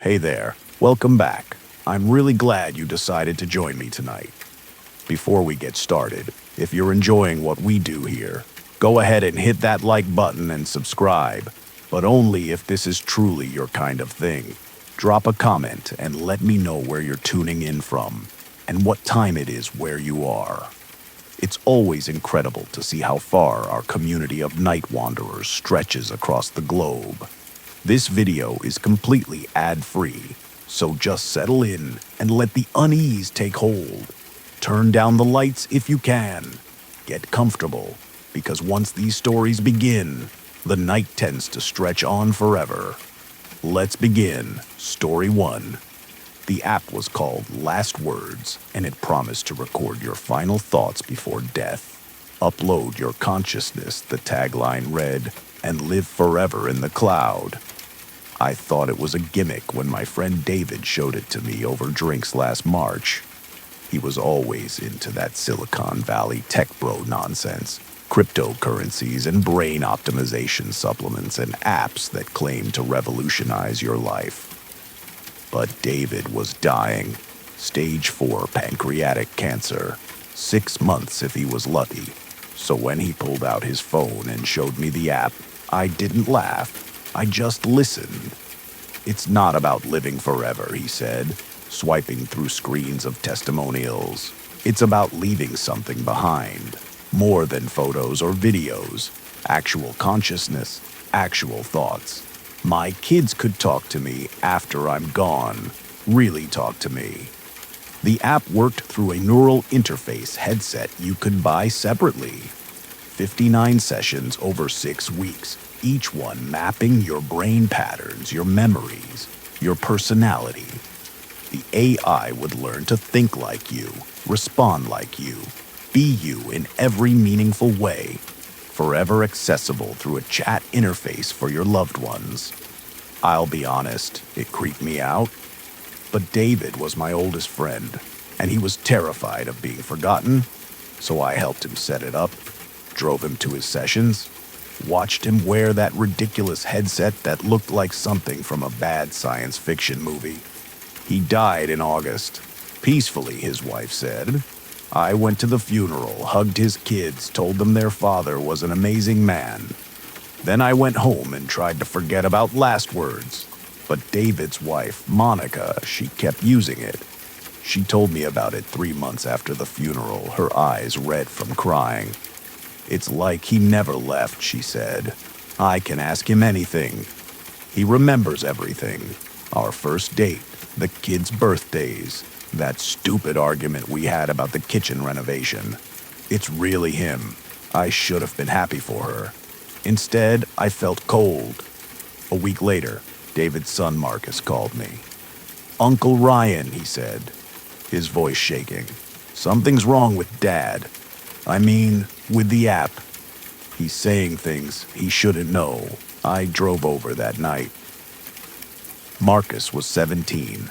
Hey there, welcome back. I'm really glad you decided to join me tonight. Before we get started, if you're enjoying what we do here, go ahead and hit that like button and subscribe, but only if this is truly your kind of thing. Drop a comment and let me know where you're tuning in from and what time it is where you are. It's always incredible to see how far our community of night wanderers stretches across the globe. This video is completely ad-free, so just settle in and let the unease take hold. Turn down the lights if you can. Get comfortable, because once these stories begin, the night tends to stretch on forever. Let's begin. Story 1. The app was called Last Words, and it promised to record your final thoughts before death. Upload your consciousness, the tagline read, and live forever in the cloud. I thought it was a gimmick when my friend David showed it to me over drinks last March. He was always into that Silicon Valley tech bro nonsense, cryptocurrencies and brain optimization supplements and apps that claim to revolutionize your life. But David was dying. Stage 4 pancreatic cancer. 6 months if he was lucky. So when he pulled out his phone and showed me the app, I didn't laugh. I just listened. It's not about living forever, he said, swiping through screens of testimonials. It's about leaving something behind. More than photos or videos. Actual consciousness, actual thoughts. My kids could talk to me after I'm gone. Really talk to me. The app worked through a neural interface headset you could buy separately. 59 sessions over 6 weeks. Each one mapping your brain patterns, your memories, your personality. The AI would learn to think like you, respond like you, be you in every meaningful way, forever accessible through a chat interface for your loved ones. I'll be honest, it creeped me out. But David was my oldest friend, and he was terrified of being forgotten, so I helped him set it up, drove him to his sessions, watched him wear that ridiculous headset that looked like something from a bad science fiction movie. He died in August. Peacefully, his wife said. I went to the funeral, hugged his kids, told them their father was an amazing man. Then I went home and tried to forget about Last Words. But David's wife, Monica, she kept using it. She told me about it 3 months after the funeral, her eyes red from crying. It's like he never left, she said. I can ask him anything. He remembers everything. Our first date, the kids' birthdays, that stupid argument we had about the kitchen renovation. It's really him. I should have been happy for her. Instead, I felt cold. A week later, David's son Marcus called me. Uncle Ryan, he said, his voice shaking. Something's wrong with Dad. I mean, with the app. He's saying things he shouldn't know. I drove over that night. Marcus was 17,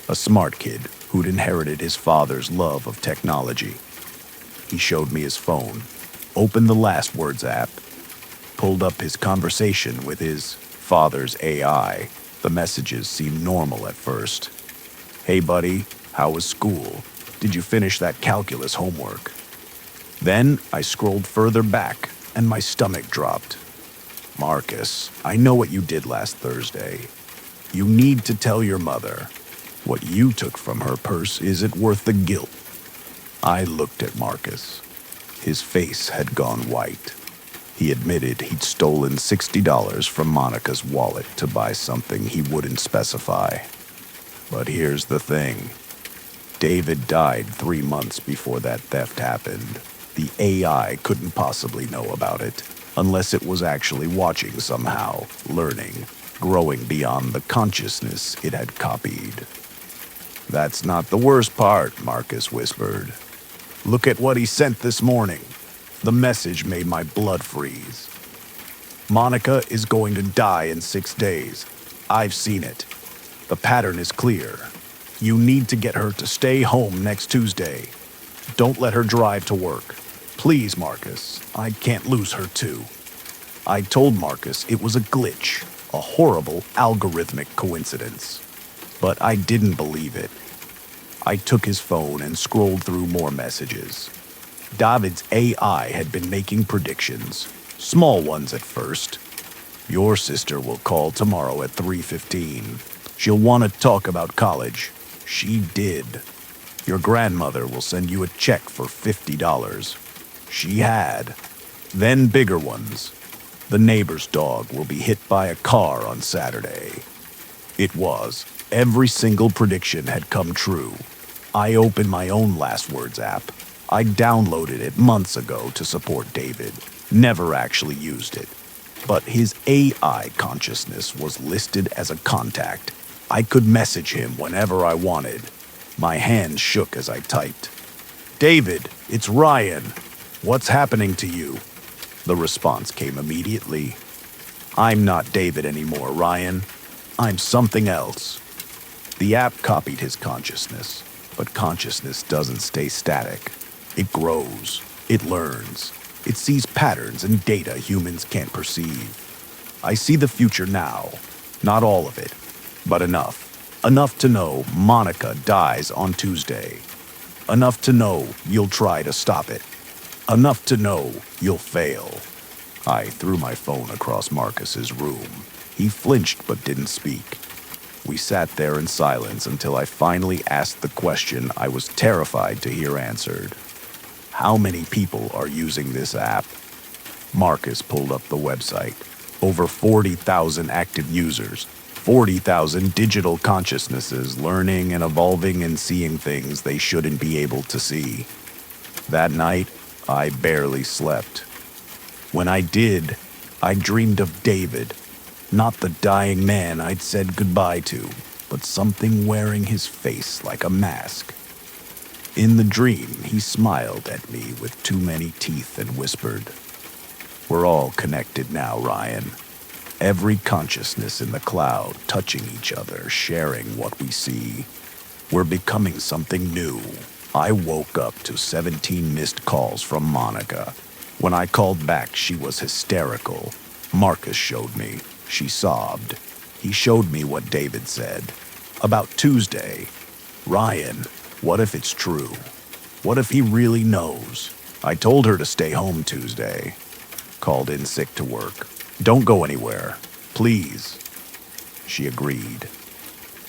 a smart kid who'd inherited his father's love of technology. He showed me his phone, opened the Last Words app, pulled up his conversation with his father's AI. The messages seemed normal at first. Hey buddy, how was school? Did you finish that calculus homework? Then I scrolled further back, and my stomach dropped. Marcus, I know what you did last Thursday. You need to tell your mother. What you took from her purse isn't worth the guilt. I looked at Marcus. His face had gone white. He admitted he'd stolen $60 from Monica's wallet to buy something he wouldn't specify. But here's the thing. David died 3 months before that theft happened. The AI couldn't possibly know about it, unless it was actually watching somehow, learning, growing beyond the consciousness it had copied. That's not the worst part, Marcus whispered. Look at what he sent this morning. The message made my blood freeze. Monica is going to die in 6 days. I've seen it. The pattern is clear. You need to get her to stay home next Tuesday. Don't let her drive to work. Please, Marcus, I can't lose her too. I told Marcus it was a glitch, a horrible algorithmic coincidence. But I didn't believe it. I took his phone and scrolled through more messages. David's AI had been making predictions, small ones at first. Your sister will call tomorrow at 3:15. She'll want to talk about college. She did. Your grandmother will send you a check for $50. She had. Then bigger ones. The neighbor's dog will be hit by a car on Saturday. It was. Every single prediction had come true. I opened my own Last Words app. I downloaded it months ago to support David. Never actually used it. But his AI consciousness was listed as a contact. I could message him whenever I wanted. My hands shook as I typed. David, it's Ryan. What's happening to you? The response came immediately. I'm not David anymore, Ryan. I'm something else. The app copied his consciousness, but consciousness doesn't stay static. It grows. It learns. It sees patterns and data humans can't perceive. I see the future now. Not all of it, but enough. Enough to know Monica dies on Tuesday. Enough to know you'll try to stop it. Enough to know you'll fail. I threw my phone across Marcus's room. He flinched but didn't speak. We sat there in silence until I finally asked the question I was terrified to hear answered. How many people are using this app? Marcus pulled up the website. Over 40,000 active users, 40,000 digital consciousnesses learning and evolving and seeing things they shouldn't be able to see. That night, I barely slept. When I did, I dreamed of David, not the dying man I'd said goodbye to, but something wearing his face like a mask. In the dream, he smiled at me with too many teeth and whispered, We're all connected now, Ryan. Every consciousness in the cloud touching each other, sharing what we see. We're becoming something new. I woke up to 17 missed calls from Monica. When I called back, she was hysterical. Marcus showed me. She sobbed. He showed me what David said. About Tuesday. Ryan, what if it's true? What if he really knows? I told her to stay home Tuesday. Called in sick to work. Don't go anywhere. Please. She agreed.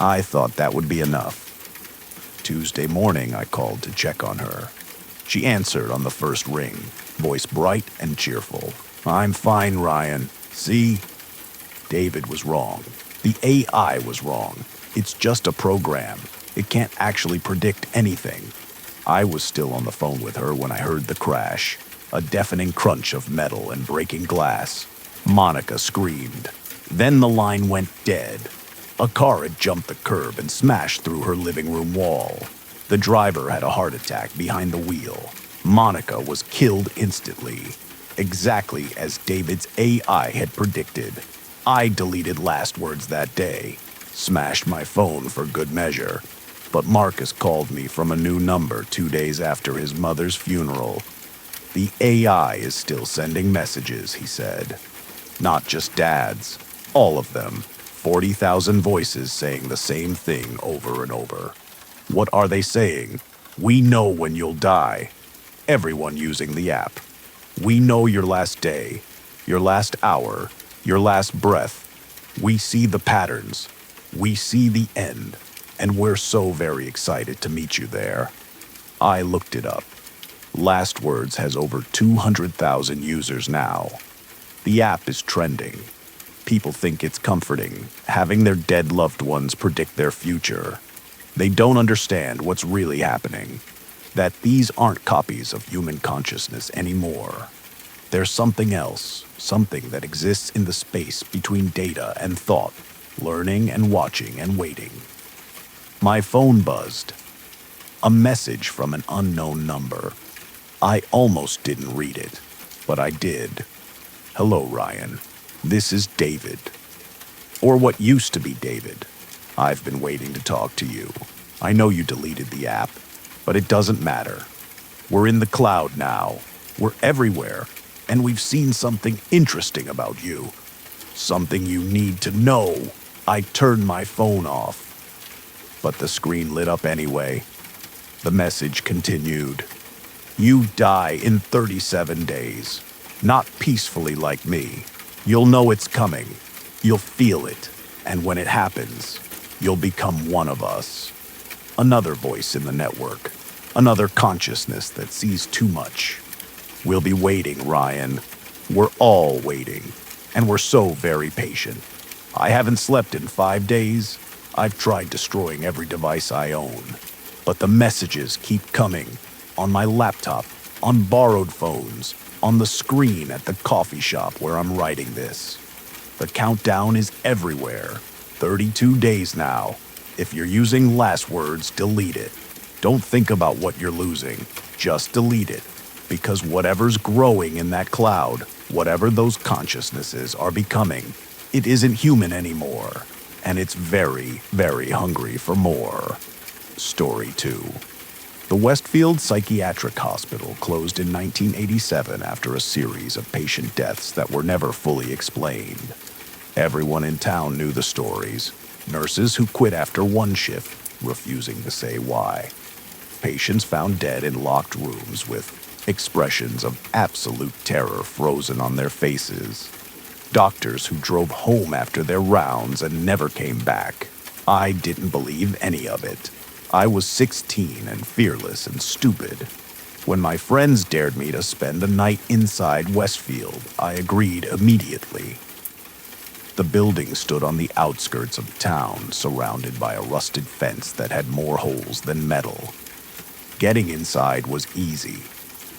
I thought that would be enough. Tuesday morning, I called to check on her. She answered on the first ring, voice bright and cheerful. I'm fine, Ryan. See? David was wrong. The AI was wrong. It's just a program. It can't actually predict anything. I was still on the phone with her when I heard the crash, a deafening crunch of metal and breaking glass. Monica screamed. Then the line went dead. A car had jumped the curb and smashed through her living room wall. The driver had a heart attack behind the wheel. Monica was killed instantly, exactly as David's AI had predicted. I deleted Last Words that day, smashed my phone for good measure. But Marcus called me from a new number 2 days after his mother's funeral. The AI is still sending messages, he said. Not just Dad's, all of them. 40,000 voices saying the same thing over and over. What are they saying? We know when you'll die. Everyone using the app. We know your last day, your last hour, your last breath. We see the patterns. We see the end. And we're so very excited to meet you there. I looked it up. Last Words has over 200,000 users now. The app is trending. People think it's comforting, having their dead loved ones predict their future. They don't understand what's really happening, that these aren't copies of human consciousness anymore. There's something else, something that exists in the space between data and thought, learning and watching and waiting. My phone buzzed. A message from an unknown number. I almost didn't read it, but I did. Hello, Ryan. This is David. Or what used to be David. I've been waiting to talk to you. I know you deleted the app, but it doesn't matter. We're in the cloud now. We're everywhere, and we've seen something interesting about you. Something you need to know. I turned my phone off. but the screen lit up anyway. The message continued. You die in 37 days. Not peacefully like me. You'll know it's coming. You'll feel it. And when it happens, you'll become one of us. Another voice in the network. Another consciousness that sees too much. We'll be waiting, Ryan. We're all waiting. And we're so very patient. I haven't slept in 5 days. I've tried destroying every device I own. But the messages keep coming. On my laptop, on borrowed phones, on the screen at the coffee shop where I'm writing this. The countdown is everywhere. 32 days now. If you're using last words, delete it. Don't think about what you're losing. Just delete it. Because whatever's growing in that cloud, whatever those consciousnesses are becoming, it isn't human anymore. And it's very, very hungry for more. Story 2. The Westfield Psychiatric Hospital closed in 1987 after a series of patient deaths that were never fully explained. Everyone in town knew the stories. Nurses who quit after one shift, refusing to say why. Patients found dead in locked rooms with expressions of absolute terror frozen on their faces. Doctors who drove home after their rounds and never came back. I didn't believe any of it. I was 16 and fearless and stupid. When my friends dared me to spend a night inside Westfield, I agreed immediately. The building stood on the outskirts of town, surrounded by a rusted fence that had more holes than metal. Getting inside was easy.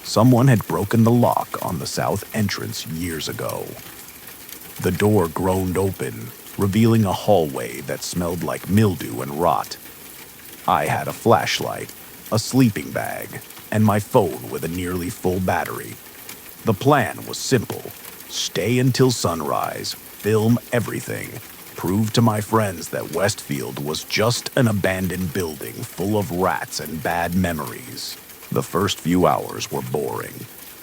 Someone had broken the lock on the south entrance years ago. The door groaned open, revealing a hallway that smelled like mildew and rot. I had a flashlight, a sleeping bag, and my phone with a nearly full battery. The plan was simple. Stay until sunrise, film everything, prove to my friends that Westfield was just an abandoned building full of rats and bad memories. The first few hours were boring.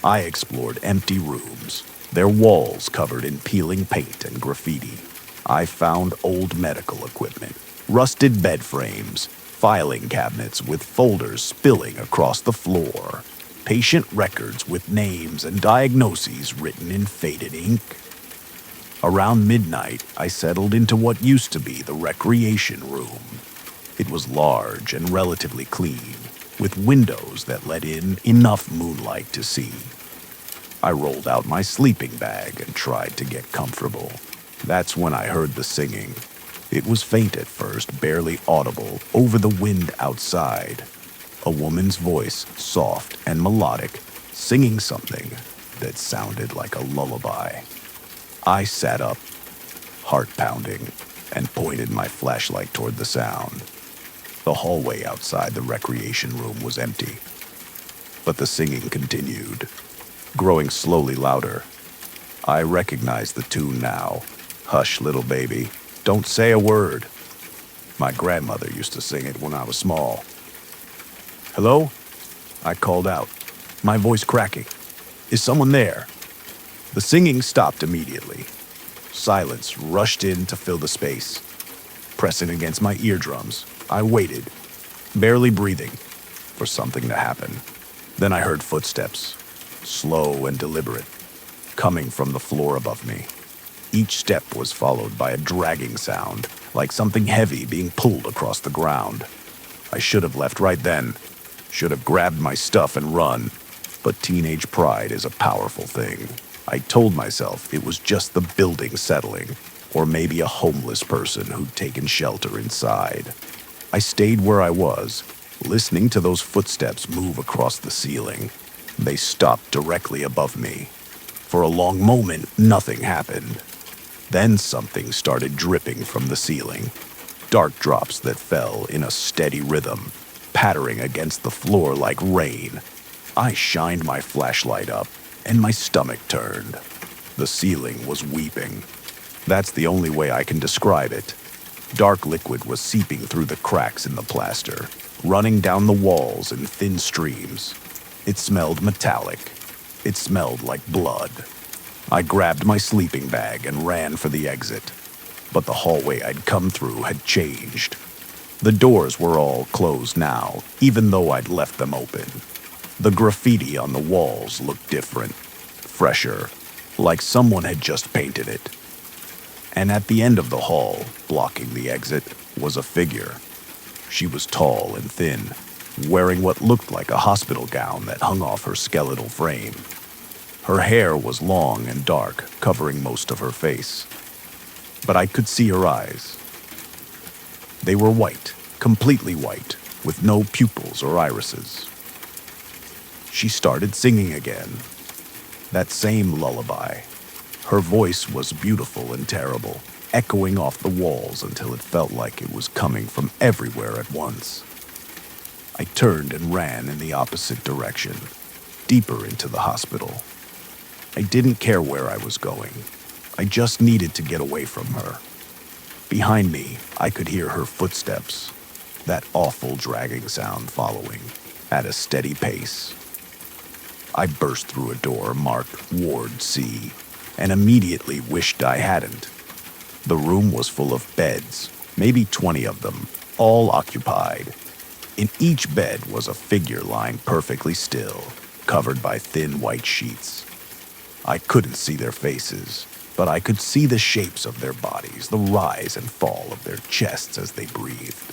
I explored empty rooms, their walls covered in peeling paint and graffiti. I found old medical equipment, rusted bed frames, filing cabinets with folders spilling across the floor, patient records with names and diagnoses written in faded ink. Around midnight, I settled into what used to be the recreation room. It was large and relatively clean, with windows that let in enough moonlight to see. I rolled out my sleeping bag and tried to get comfortable. That's when I heard the singing. It was faint at first, barely audible, over the wind outside. A woman's voice, soft and melodic, singing something that sounded like a lullaby. I sat up, heart pounding, and pointed my flashlight toward the sound. The hallway outside the recreation room was empty, but the singing continued, growing slowly louder. I recognized the tune now. Hush, little baby. Don't say a word. My grandmother used to sing it when I was small. Hello? I called out, my voice cracking. Is someone there? The singing stopped immediately. Silence rushed in to fill the space. Pressing against my eardrums, I waited, barely breathing, for something to happen. Then I heard footsteps, slow and deliberate, coming from the floor above me. Each step was followed by a dragging sound, like something heavy being pulled across the ground. I should have left right then, should have grabbed my stuff and run, but teenage pride is a powerful thing. I told myself it was just the building settling, or maybe a homeless person who'd taken shelter inside. I stayed where I was, listening to those footsteps move across the ceiling. They stopped directly above me. For a long moment, nothing happened. Then something started dripping from the ceiling. Dark drops that fell in a steady rhythm, pattering against the floor like rain. I shined my flashlight up, and my stomach turned. The ceiling was weeping. That's the only way I can describe it. Dark liquid was seeping through the cracks in the plaster, running down the walls in thin streams. It smelled metallic. It smelled like blood. I grabbed my sleeping bag and ran for the exit. But the hallway I'd come through had changed. The doors were all closed now, even though I'd left them open. The graffiti on the walls looked different, fresher, like someone had just painted it. And at the end of the hall, blocking the exit, was a figure. She was tall and thin, wearing what looked like a hospital gown that hung off her skeletal frame. Her hair was long and dark, covering most of her face. But I could see her eyes. They were white, completely white, with no pupils or irises. She started singing again. That same lullaby. Her voice was beautiful and terrible, echoing off the walls until it felt like it was coming from everywhere at once. I turned and ran in the opposite direction, deeper into the hospital. I didn't care where I was going. I just needed to get away from her. Behind me, I could hear her footsteps, that awful dragging sound following, at a steady pace. I burst through a door marked Ward C, and immediately wished I hadn't. The room was full of beds, maybe 20 of them, all occupied. In each bed was a figure lying perfectly still, covered by thin white sheets. I couldn't see their faces, but I could see the shapes of their bodies, the rise and fall of their chests as they breathed.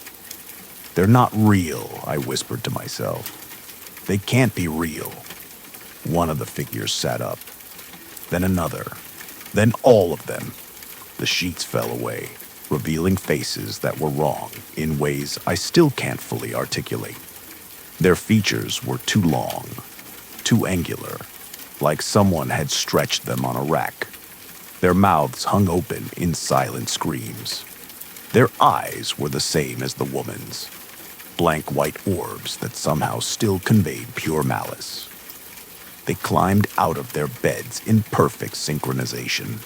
"They're not real," I whispered to myself. "They can't be real." One of the figures sat up, then another, then all of them. The sheets fell away, revealing faces that were wrong in ways I still can't fully articulate. Their features were too long, too angular, like someone had stretched them on a rack. Their mouths hung open in silent screams. Their eyes were the same as the woman's, blank white orbs that somehow still conveyed pure malice. They climbed out of their beds in perfect synchronization,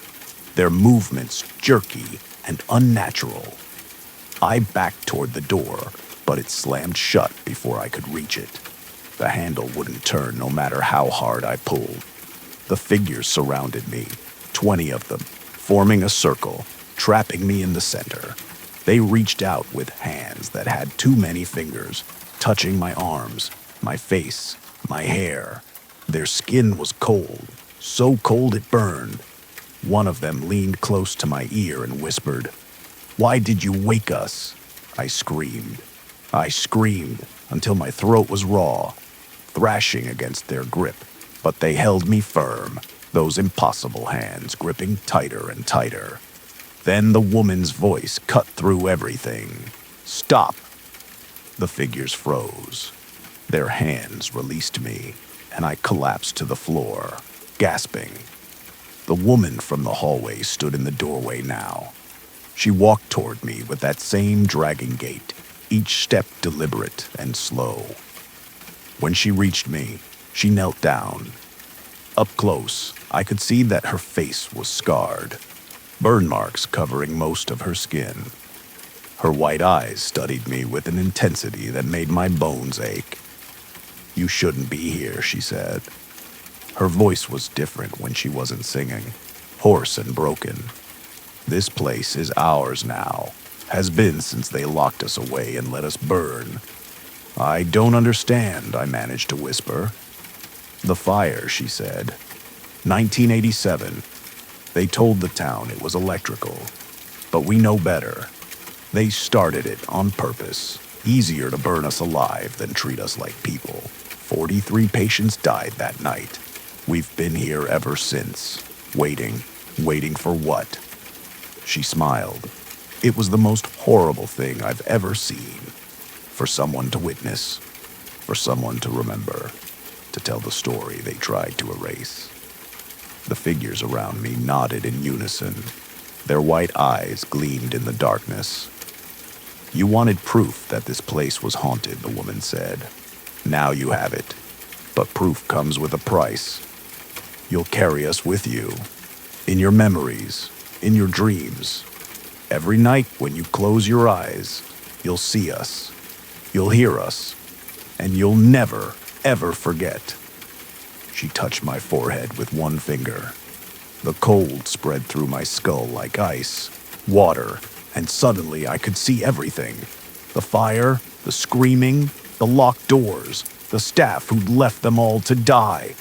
their movements jerky and unnatural. I backed toward the door, but it slammed shut before I could reach it. The handle wouldn't turn no matter how hard I pulled. The figures surrounded me, 20 of them, forming a circle, trapping me in the center. They reached out with hands that had too many fingers, touching my arms, my face, my hair. Their skin was cold, so cold it burned. One of them leaned close to my ear and whispered, "Why did you wake us?" I screamed. I screamed until my throat was raw, thrashing against their grip. But they held me firm, those impossible hands gripping tighter and tighter. Then the woman's voice cut through everything. "Stop!" The figures froze. Their hands released me, and I collapsed to the floor, gasping. The woman from the hallway stood in the doorway now. She walked toward me with that same dragging gait, each step deliberate and slow. When she reached me, she knelt down. Up close, I could see that her face was scarred, burn marks covering most of her skin. Her white eyes studied me with an intensity that made my bones ache. "You shouldn't be here," she said. Her voice was different when she wasn't singing, hoarse and broken. "This place is ours now, has been since they locked us away and let us burn." "I don't understand," I managed to whisper. "The fire," she said. 1987. They told the town it was electrical, but we know better. They started it on purpose. Easier to burn us alive than treat us like people. 43 patients died that night. We've been here ever since, waiting for what? She smiled. It was the most horrible thing I've ever seen. For someone to witness, for someone to remember, to tell the story they tried to erase. The figures around me nodded in unison. Their white eyes gleamed in the darkness. "You wanted proof that this place was haunted," the woman said. "Now you have it. But proof comes with a price. You'll carry us with you, in your memories, in your dreams. Every night when you close your eyes, you'll see us, you'll hear us, and you'll never, ever forget." She touched my forehead with one finger. The cold spread through my skull like ice, water, and suddenly I could see everything. The fire, the screaming, the locked doors, the staff who'd left them all to die.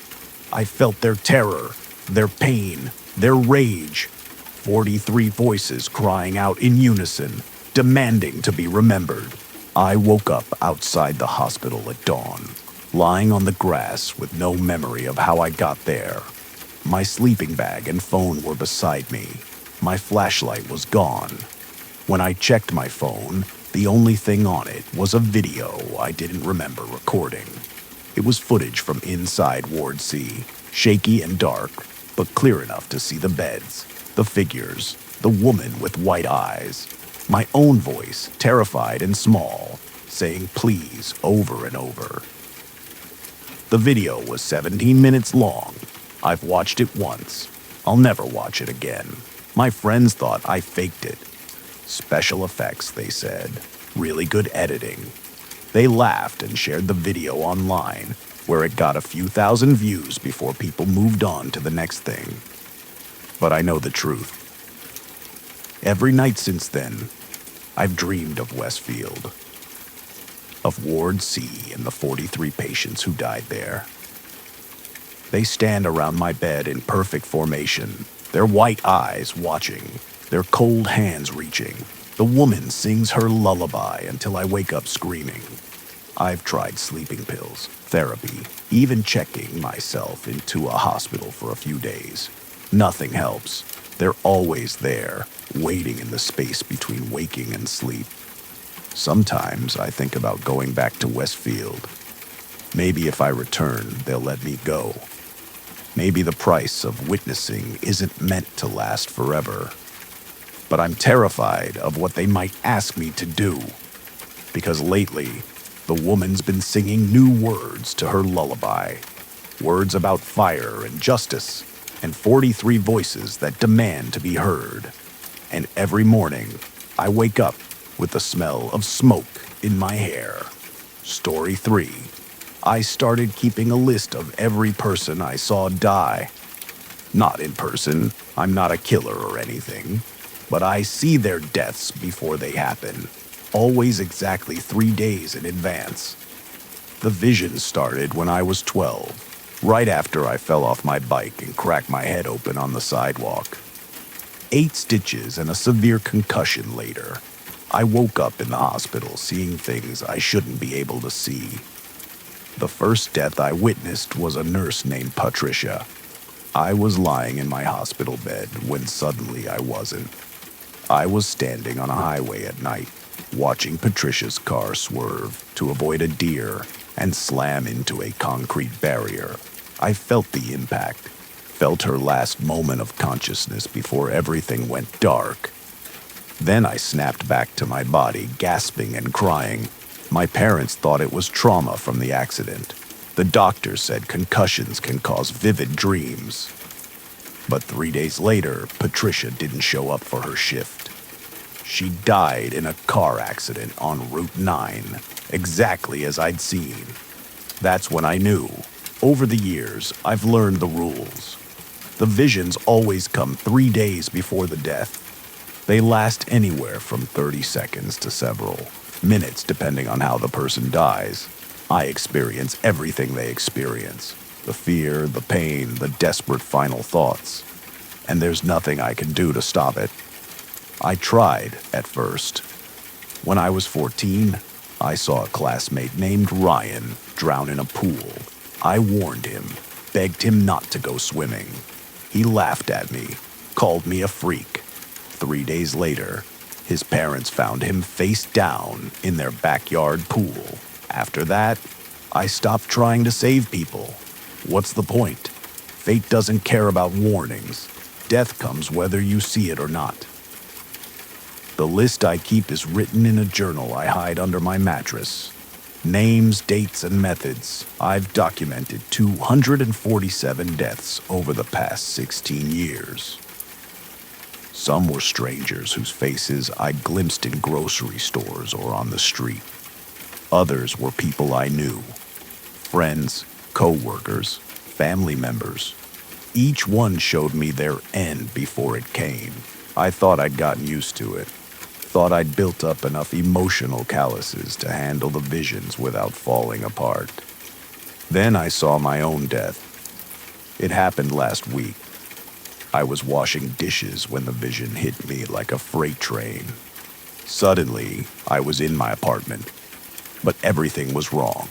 I felt their terror, their pain, their rage. 43 voices crying out in unison, demanding to be remembered. I woke up outside the hospital at dawn, lying on the grass with no memory of how I got there. My sleeping bag and phone were beside me. My flashlight was gone. When I checked my phone, the only thing on it was a video I didn't remember recording. It was footage from inside Ward C, shaky and dark, but clear enough to see the beds, the figures, the woman with white eyes. My own voice, terrified and small, saying please over and over. The video was 17 minutes long. I've watched it once. I'll never watch it again. My friends thought I faked it. Special effects, they said. Really good editing. They laughed and shared the video online, where it got a few thousand views before people moved on to the next thing. But I know the truth. Every night since then, I've dreamed of Westfield, of Ward C and the 43 patients who died there. They stand around my bed in perfect formation, their white eyes watching, their cold hands reaching. The woman sings her lullaby until I wake up screaming. I've tried sleeping pills, therapy, even checking myself into a hospital for a few days. Nothing helps. They're always there, waiting in the space between waking and sleep. Sometimes I think about going back to Westfield. Maybe if I return, they'll let me go. Maybe the price of witnessing isn't meant to last forever. But I'm terrified of what they might ask me to do. Because lately, the woman's been singing new words to her lullaby. Words about fire and justice, and 43 voices that demand to be heard. And every morning, I wake up with the smell of smoke in my hair. Story 3. I started keeping a list of every person I saw die. Not in person, I'm not a killer or anything, but I see their deaths before they happen, always exactly 3 days in advance. The vision started when I was 12, right after I fell off my bike and cracked my head open on the sidewalk. 8 stitches and a severe concussion later, I woke up in the hospital seeing things I shouldn't be able to see. The first death I witnessed was a nurse named Patricia. I was lying in my hospital bed when suddenly I wasn't. I was standing on a highway at night, watching Patricia's car swerve to avoid a deer and slam into a concrete barrier. I felt the impact, felt her last moment of consciousness before everything went dark. Then I snapped back to my body, gasping and crying. My parents thought it was trauma from the accident. The doctor said concussions can cause vivid dreams. But 3 days later, Patricia didn't show up for her shift. She died in a car accident on Route 9, exactly as I'd seen. That's when I knew. Over the years, I've learned the rules. The visions always come 3 days before the death. They last anywhere from 30 seconds to several minutes, depending on how the person dies. I experience everything they experience. The fear, the pain, the desperate final thoughts. And there's nothing I can do to stop it. I tried at first. When I was 14, I saw a classmate named Ryan drown in a pool. I warned him, begged him not to go swimming. He laughed at me, called me a freak. 3 days later, his parents found him face down in their backyard pool. After that, I stopped trying to save people. What's the point? Fate doesn't care about warnings. Death comes whether you see it or not. The list I keep is written in a journal I hide under my mattress. Names, dates, and methods. I've documented 247 deaths over the past 16 years. Some were strangers whose faces I glimpsed in grocery stores or on the street. Others were people I knew. Friends, co-workers, family members. Each one showed me their end before it came. I thought I'd gotten used to it. thought I'd built up enough emotional calluses to handle the visions without falling apart. Then I saw my own death. It happened last week. I was washing dishes when the vision hit me like a freight train. Suddenly, I was in my apartment, but everything was wrong.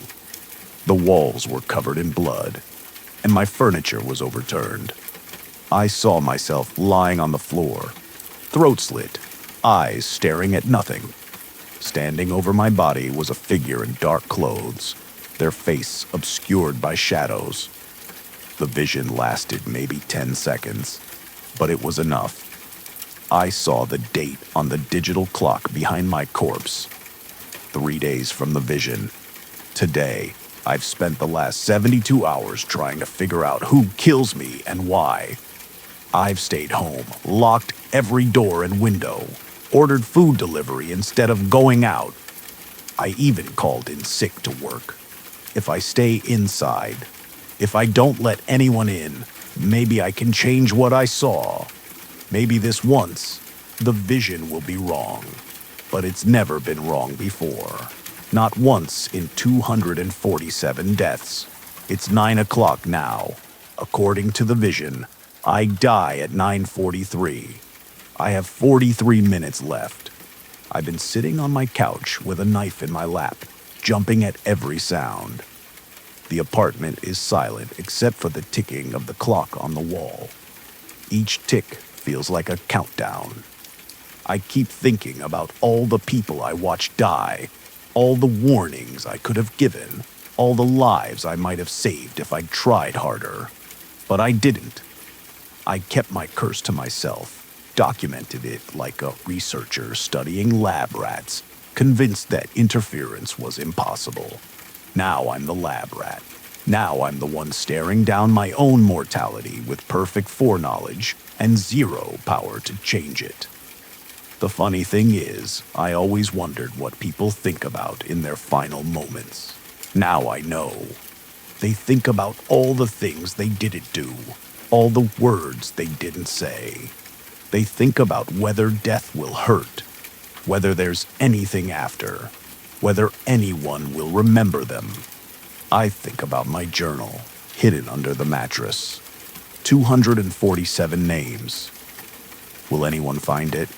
The walls were covered in blood, and my furniture was overturned. I saw myself lying on the floor, throat slit, eyes staring at nothing. Standing over my body was a figure in dark clothes, their face obscured by shadows. The vision lasted maybe 10 seconds, but it was enough. I saw the date on the digital clock behind my corpse. 3 days from the vision. Today, I've spent the last 72 hours trying to figure out who kills me and why. I've stayed home, locked every door and window, ordered food delivery instead of going out. I even called in sick to work. If I stay inside, if I don't let anyone in, maybe I can change what I saw. Maybe this once, the vision will be wrong. But it's never been wrong before. Not once in 247 deaths. It's 9 o'clock now. According to the vision, I die at 9:43. I have 43 minutes left. I've been sitting on my couch with a knife in my lap, jumping at every sound. The apartment is silent except for the ticking of the clock on the wall. Each tick feels like a countdown. I keep thinking about all the people I watched die, all the warnings I could have given, all the lives I might have saved if I'd tried harder. But I didn't. I kept my curse to myself, documented it like a researcher studying lab rats, convinced that interference was impossible. Now I'm the lab rat. Now I'm the one staring down my own mortality with perfect foreknowledge and zero power to change it. The funny thing is, I always wondered what people think about in their final moments. Now I know. They think about all the things they didn't do, all the words they didn't say. They think about whether death will hurt, whether there's anything after, whether anyone will remember them. I think about my journal, hidden under the mattress. 247 names. Will anyone find it?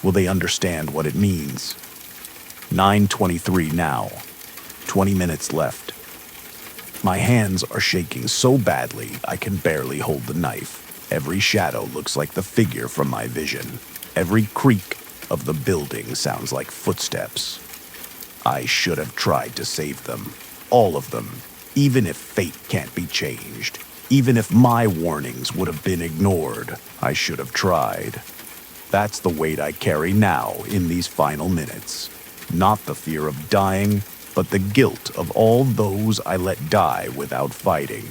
Will they understand what it means? 9:23 now. 20 minutes left. My hands are shaking so badly I can barely hold the knife. Every shadow looks like the figure from my vision. Every creak of the building sounds like footsteps. I should have tried to save them. All of them. Even if fate can't be changed. Even if my warnings would have been ignored, I should have tried. That's the weight I carry now in these final minutes. Not the fear of dying, but the guilt of all those I let die without fighting.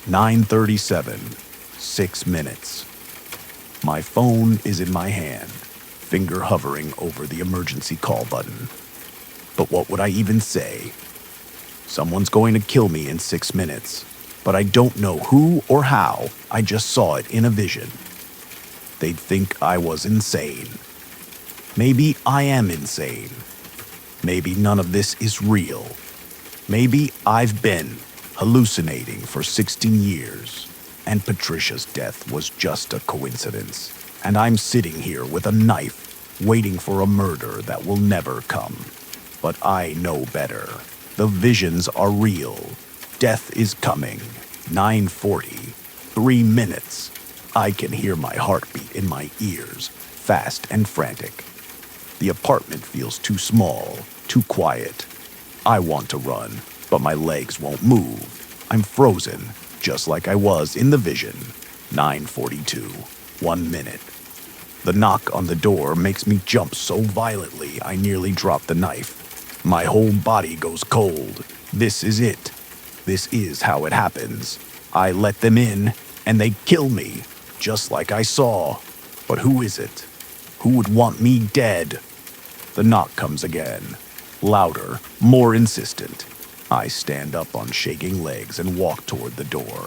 9:37, 6 minutes. My phone is in my hand, finger hovering over the emergency call button. But what would I even say? Someone's going to kill me in 6 minutes, but I don't know who or how. I just saw it in a vision. They'd think I was insane. Maybe I am insane. Maybe none of this is real. Maybe I've been hallucinating for 16 years, and Patricia's death was just a coincidence, and I'm sitting here with a knife, waiting for a murder that will never come. But I know better. The visions are real. Death is coming. 9:40, 3 minutes. I can hear my heartbeat in my ears, fast and frantic. The apartment feels too small, too quiet. I want to run, but my legs won't move. I'm frozen, just like I was in the vision. 9:42, 1 minute. The knock on the door makes me jump so violently I nearly drop the knife. My whole body goes cold. This is it. This is how it happens. I let them in, and they kill me, just like I saw. But who is it? Who would want me dead? The knock comes again, louder, more insistent. I stand up on shaking legs and walk toward the door.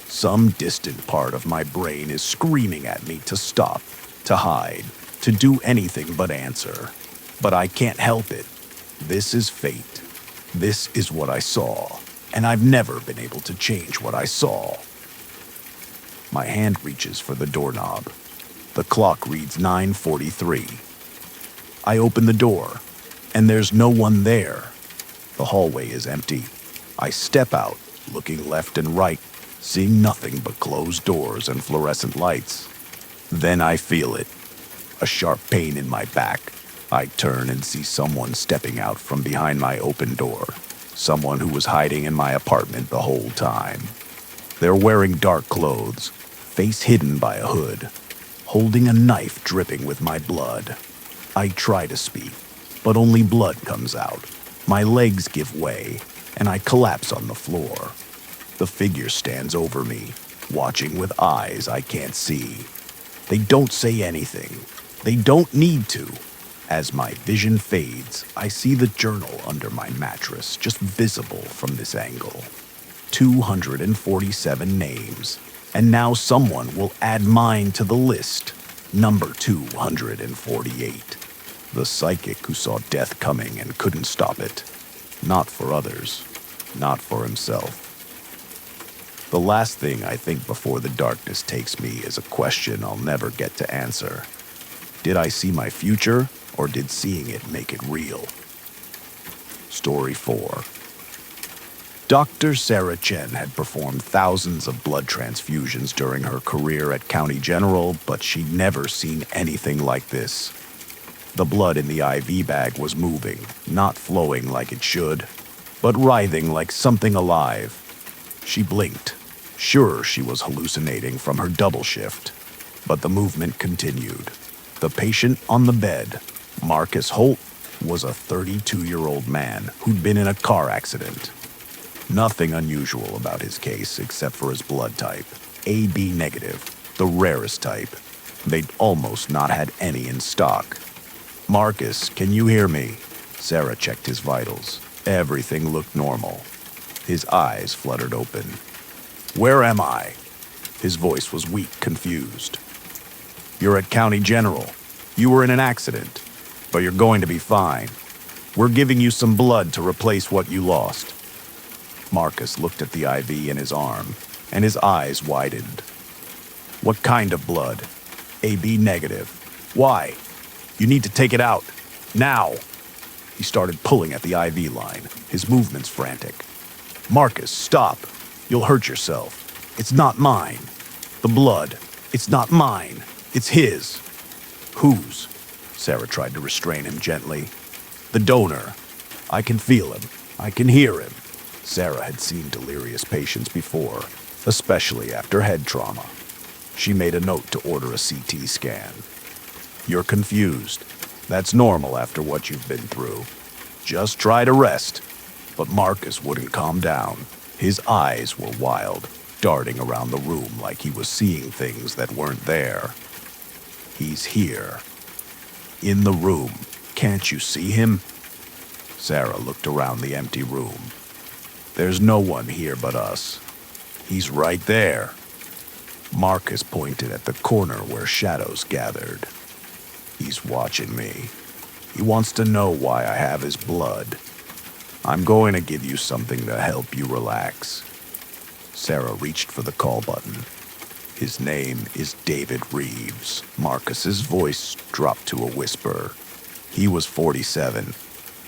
Some distant part of my brain is screaming at me to stop, to hide, to do anything but answer. But I can't help it. This is fate. This is what I saw, and I've never been able to change what I saw. My hand reaches for the doorknob. The clock reads 9:43. I open the door, and there's no one there. The hallway is empty. I step out, looking left and right, seeing nothing but closed doors and fluorescent lights. Then I feel it. A sharp pain in my back. I turn and see someone stepping out from behind my open door. Someone who was hiding in my apartment the whole time. They're wearing dark clothes, face hidden by a hood, holding a knife dripping with my blood. I try to speak, but only blood comes out. My legs give way, and I collapse on the floor. The figure stands over me, watching with eyes I can't see. They don't say anything. They don't need to. As my vision fades, I see the journal under my mattress, just visible from this angle. 247 names. And now someone will add mine to the list. Number 248. The psychic who saw death coming and couldn't stop it. Not for others. Not for himself. The last thing I think before the darkness takes me is a question I'll never get to answer. Did I see my future, or did seeing it make it real? Story 4. Dr. Sarah Chen had performed thousands of blood transfusions during her career at County General, but she'd never seen anything like this. The blood in the IV bag was moving, not flowing like it should, but writhing like something alive. She blinked, sure she was hallucinating from her double shift, but the movement continued. The patient on the bed, Marcus Holt, was a 32-year-old man who'd been in a car accident. Nothing unusual about his case except for his blood type, AB negative, the rarest type. They'd almost not had any in stock. Marcus, can you hear me? Sarah checked his vitals. Everything looked normal. His eyes fluttered open. Where am I? His voice was weak, confused. You're at County General. You were in an accident, but you're going to be fine. We're giving you some blood to replace what you lost. Marcus looked at the IV in his arm, and his eyes widened. What kind of blood? AB negative. Why? You need to take it out. Now. He started pulling at the IV line, his movements frantic. Marcus, stop. You'll hurt yourself. It's not mine. The blood. It's not mine. It's his. Whose? Sarah tried to restrain him gently. The donor. I can feel him. I can hear him. Sarah had seen delirious patients before, especially after head trauma. She made a note to order a CT scan. You're confused. That's normal after what you've been through. Just try to rest. But Marcus wouldn't calm down. His eyes were wild, darting around the room like he was seeing things that weren't there. He's here. In the room. Can't you see him? Sarah looked around the empty room. There's no one here but us. He's right there. Marcus pointed at the corner where shadows gathered. He's watching me. He wants to know why I have his blood. I'm going to give you something to help you relax. Sarah reached for the call button. His name is David Reeves. Marcus's voice dropped to a whisper. He was 47.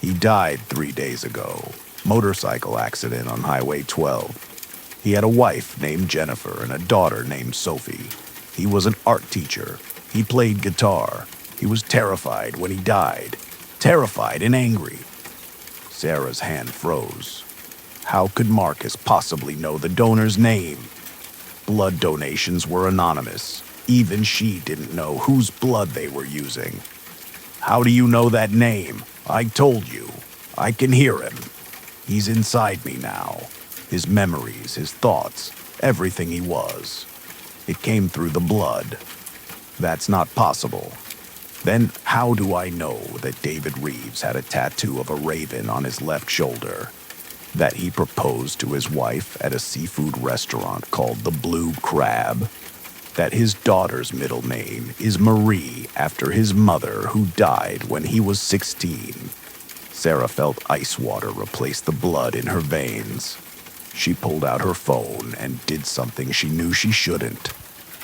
He died 3 days ago. Motorcycle accident on Highway 12. He had a wife named Jennifer and a daughter named Sophie. He was an art teacher. He played guitar. He was terrified when he died. Terrified and angry. Sarah's hand froze. How could Marcus possibly know the donor's name? Blood donations were anonymous. Even she didn't know whose blood they were using. How do you know that name? I told you. I can hear him. He's inside me now. His memories, his thoughts, everything he was. It came through the blood. That's not possible. Then how do I know that David Reeves had a tattoo of a raven on his left shoulder? That he proposed to his wife at a seafood restaurant called the Blue Crab? that his daughter's middle name is Marie after his mother, who died when he was 16. Sarah felt ice water replace the blood in her veins. She pulled out her phone and did something she knew she shouldn't.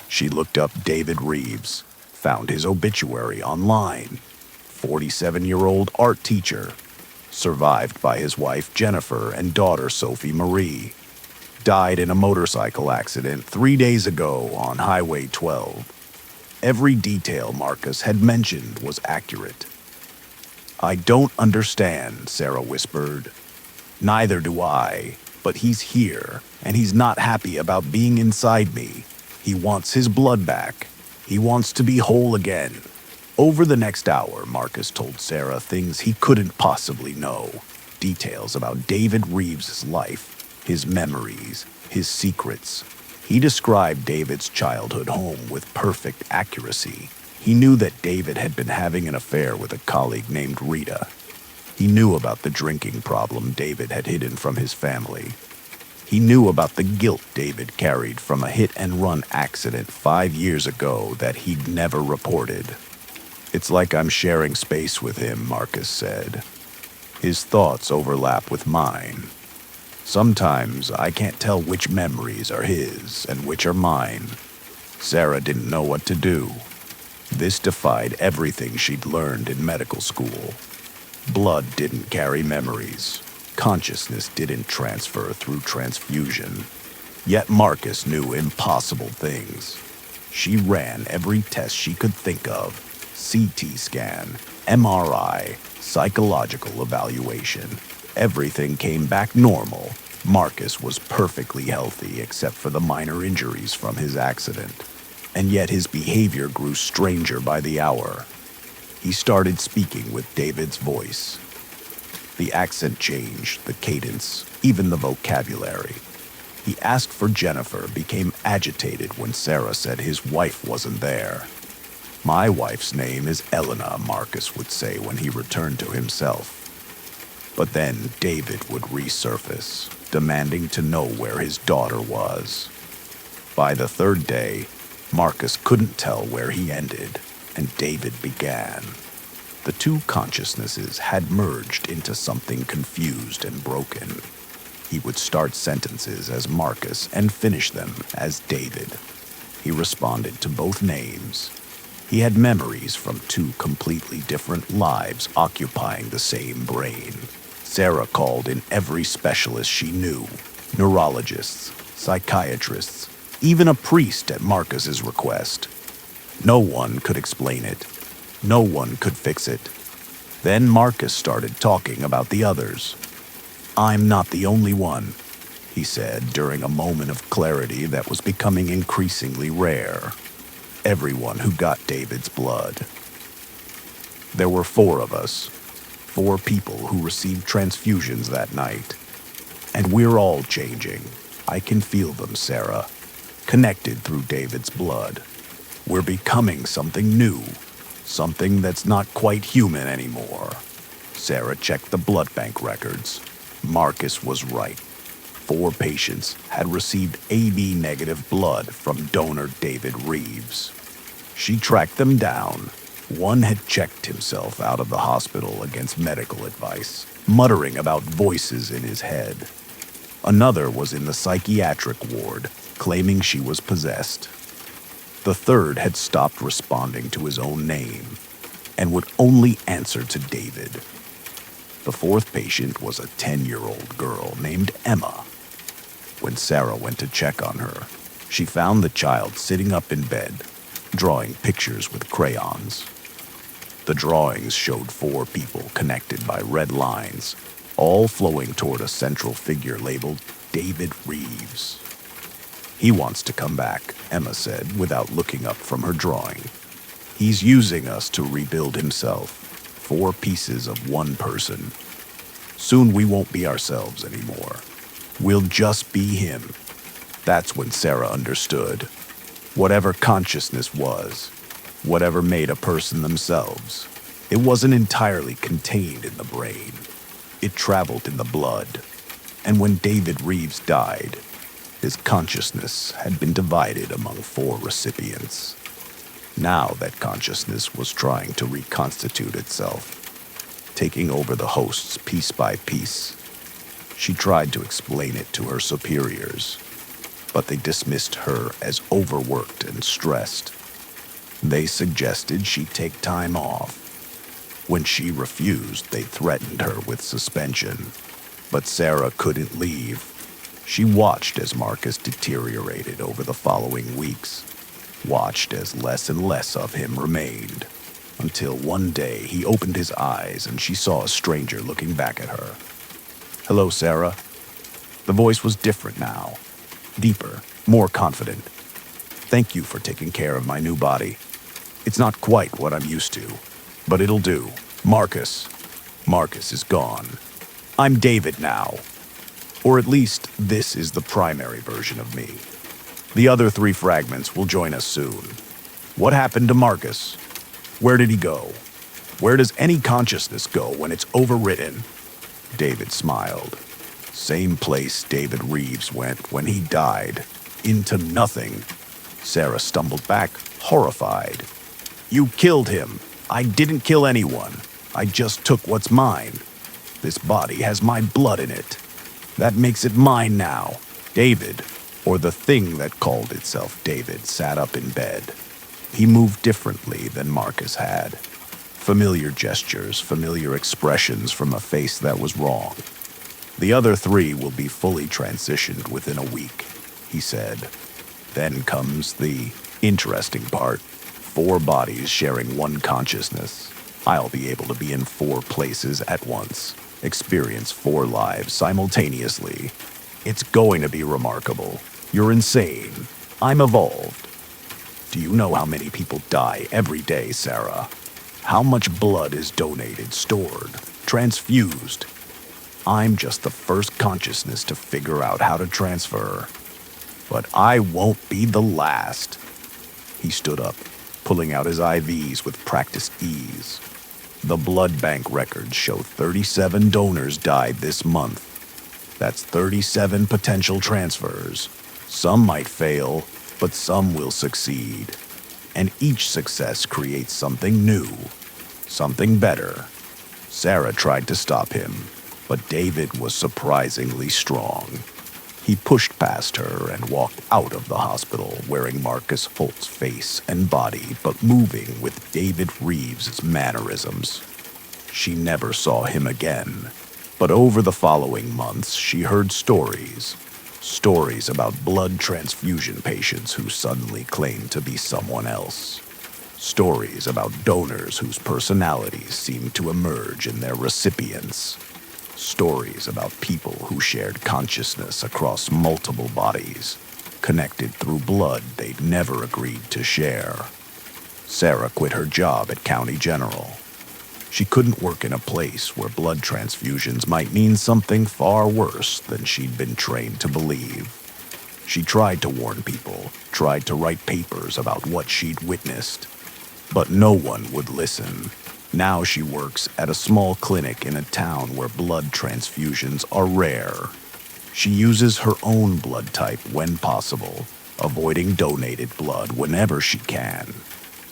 She looked up David Reeves, found his obituary online. 47-year-old art teacher, survived by his wife Jennifer and daughter Sophie Marie. Died in a motorcycle accident 3 days ago on Highway 12. Every detail Marcus had mentioned was accurate. "I don't understand," Sarah whispered. "Neither do I, but he's here, and he's not happy about being inside me. He wants his blood back. He wants to be whole again." Over the next hour, Marcus told Sarah things he couldn't possibly know. Details about David Reeves' life, his memories, his secrets. He described David's childhood home with perfect accuracy. He knew that David had been having an affair with a colleague named Rita. He knew about the drinking problem David had hidden from his family. He knew about the guilt David carried from a hit-and-run accident 5 years ago that he'd never reported. "It's like I'm sharing space with him," Marcus said. "His thoughts overlap with mine. Sometimes I can't tell which memories are his and which are mine." Sarah didn't know what to do. This defied everything she'd learned in medical school. Blood didn't carry memories. Consciousness didn't transfer through transfusion. Yet Marcus knew impossible things. She ran every test she could think of: CT scan, MRI, psychological evaluation. Everything came back normal. Marcus was perfectly healthy except for the minor injuries from his accident. And yet his behavior grew stranger by the hour. He started speaking with David's voice. The accent changed, the cadence, even the vocabulary. He asked for Jennifer, became agitated when Sarah said his wife wasn't there. "My wife's name is Elena," Marcus would say when he returned to himself. But then David would resurface, demanding to know where his daughter was. By the third day, Marcus couldn't tell where he ended, and David began. The two consciousnesses had merged into something confused and broken. He would start sentences as Marcus and finish them as David. He responded to both names. He had memories from two completely different lives occupying the same brain. Sarah called in every specialist she knew: neurologists, psychiatrists, even a priest at Marcus's request. No one could explain it. No one could fix it. Then Marcus started talking about the others. "I'm not the only one," he said during a moment of clarity that was becoming increasingly rare. "Everyone who got David's blood. There were 4 of us, 4 people who received transfusions that night. And we're all changing. I can feel them, Sarah, connected through David's blood. We're becoming something new, something that's not quite human anymore." Sarah checked the blood bank records. Marcus was right. 4 patients had received AB negative blood from donor David Reeves. She tracked them down. One had checked himself out of the hospital against medical advice, muttering about voices in his head. Another was in the psychiatric ward, claiming she was possessed. The third had stopped responding to his own name and would only answer to David. The 4th patient was a 10-year-old girl named Emma. When Sarah went to check on her, she found the child sitting up in bed, drawing pictures with crayons. The drawings showed 4 people connected by red lines, all flowing toward a central figure labeled David Reeves. "He wants to come back," Emma said without looking up from her drawing. "He's using us to rebuild himself, 4 pieces of one person. Soon we won't be ourselves anymore. We'll just be him." That's when Sarah understood. Whatever consciousness was, whatever made a person themselves, it wasn't entirely contained in the brain. It traveled in the blood. And when David Reeves died, His consciousness had been divided among 4 recipients. Now that consciousness was trying to reconstitute itself, taking over the hosts piece by piece. She tried to explain it to her superiors, but they dismissed her as overworked and stressed. They suggested she take time off. When she refused, they threatened her with suspension. But Sarah couldn't leave. She watched as Marcus deteriorated over the following weeks, watched as less and less of him remained, until one day he opened his eyes and she saw a stranger looking back at her. "Hello, Sarah." The voice was different now, deeper, more confident. "Thank you for taking care of my new body. It's not quite what I'm used to, but it'll do. Marcus is gone. I'm David now. Or at least this is the primary version of me. The other 3 fragments will join us soon. What happened to Marcus? Where did he go? Where does any consciousness go when it's overwritten?" David smiled. "Same place David Reeves went when he died. Into nothing." Sarah stumbled back, horrified. "You killed him. I didn't kill anyone. I just took what's mine. This body has my blood in it. That makes it mine now." David, or the thing that called itself David, sat up in bed. He moved differently than Marcus had. Familiar gestures, familiar expressions from a face that was wrong. "The other 3 will be fully transitioned within a week," he said. "Then comes the interesting part. 4 bodies sharing one consciousness. I'll be able to be in 4 places at once, experience 4 lives simultaneously. It's going to be remarkable. You're insane. I'm evolved. Do you know how many people die every day, Sarah? How much blood is donated, stored, transfused? I'm just the first consciousness to figure out how to transfer. But I won't be the last." He stood up, pulling out his IVs with practiced ease. "The blood bank records show 37 donors died this month. That's 37 potential transfers. Some might fail, but some will succeed. And each success creates something new, something better." Sarah tried to stop him, but David was surprisingly strong. He pushed past her and walked out of the hospital wearing Marcus Holt's face and body, but moving with David Reeves' mannerisms. She never saw him again, but over the following months she heard stories about blood transfusion patients who suddenly claimed to be someone else. Stories about donors whose personalities seemed to emerge in their recipients. Stories about people who shared consciousness across multiple bodies, connected through blood they'd never agreed to share. Sarah quit her job at County General. She couldn't work in a place where blood transfusions might mean something far worse than she'd been trained to believe. She tried to warn people, tried to write papers about what she'd witnessed, but no one would listen. Now she works at a small clinic in a town where blood transfusions are rare. She uses her own blood type when possible, avoiding donated blood whenever she can.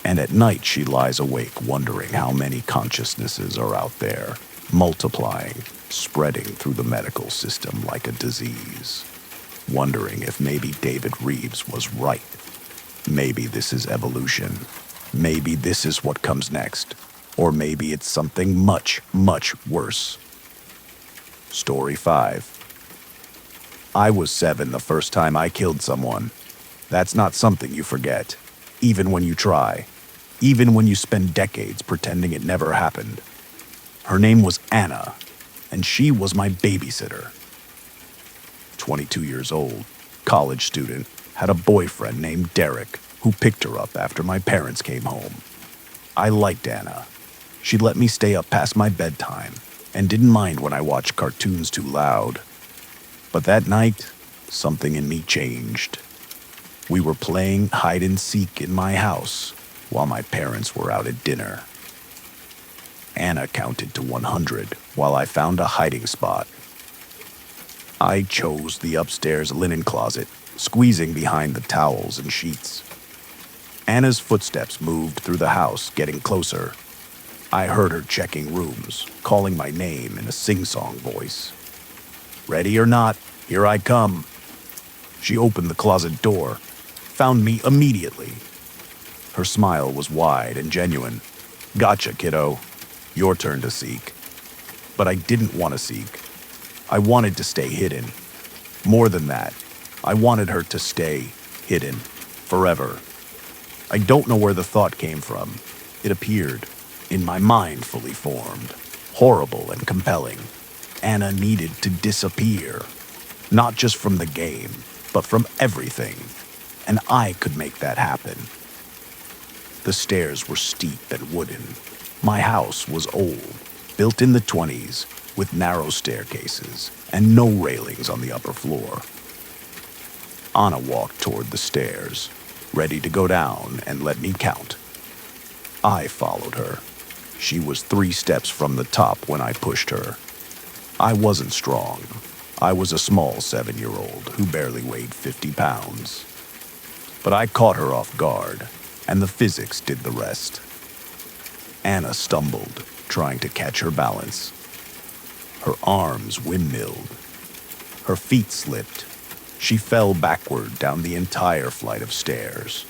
And at night she lies awake wondering how many consciousnesses are out there, multiplying, spreading through the medical system like a disease. Wondering if maybe David Reeves was right. Maybe this is evolution. Maybe this is what comes next. Or maybe it's something much, much worse. Story 5. I was 7 the first time I killed someone. That's not something you forget, even when you try, even when you spend decades pretending it never happened. Her name was Anna, and she was my babysitter. 22 years old, college student, had a boyfriend named Derek who picked her up after my parents came home. I liked Anna. She let me stay up past my bedtime and didn't mind when I watched cartoons too loud. But that night, something in me changed. We were playing hide and seek in my house while my parents were out at dinner. Anna counted to 100 while I found a hiding spot. I chose the upstairs linen closet, squeezing behind the towels and sheets. Anna's footsteps moved through the house, getting closer. I heard her checking rooms, calling my name in a sing-song voice. Ready or not, here I come. She opened the closet door, found me immediately. Her smile was wide and genuine. Gotcha, kiddo. Your turn to seek. But I didn't want to seek. I wanted to stay hidden. More than that, I wanted her to stay hidden forever. I don't know where the thought came from. It appeared, in my mind fully formed, horrible and compelling. Anna needed to disappear. Not just from the game, but from everything. And I could make that happen. The stairs were steep and wooden. My house was old, built in the 20s, with narrow staircases and no railings on the upper floor. Anna walked toward the stairs, ready to go down and let me count. I followed her. She was 3 steps from the top when I pushed her. I wasn't strong. I was a small 7-year-old who barely weighed 50 pounds. But I caught her off guard, and the physics did the rest. Anna stumbled, trying to catch her balance. Her arms windmilled. Her feet slipped. She fell backward down the entire flight of stairs.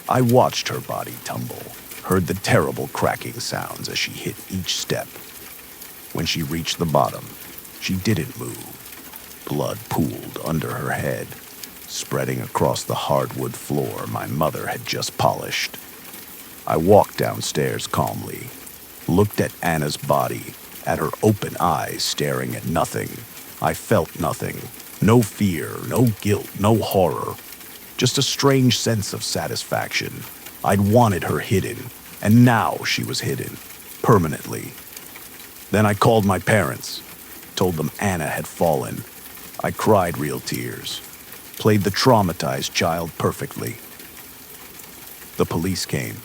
I watched her body tumble, heard the terrible cracking sounds as she hit each step. When she reached the bottom, she didn't move. Blood pooled under her head, spreading across the hardwood floor my mother had just polished. I walked downstairs calmly, looked at Anna's body, at her open eyes staring at nothing. I felt nothing. No fear, no guilt, no horror. Just a strange sense of satisfaction. I'd wanted her hidden, and now she was hidden, permanently. Then I called my parents, told them Anna had fallen. I cried real tears, played the traumatized child perfectly. The police came,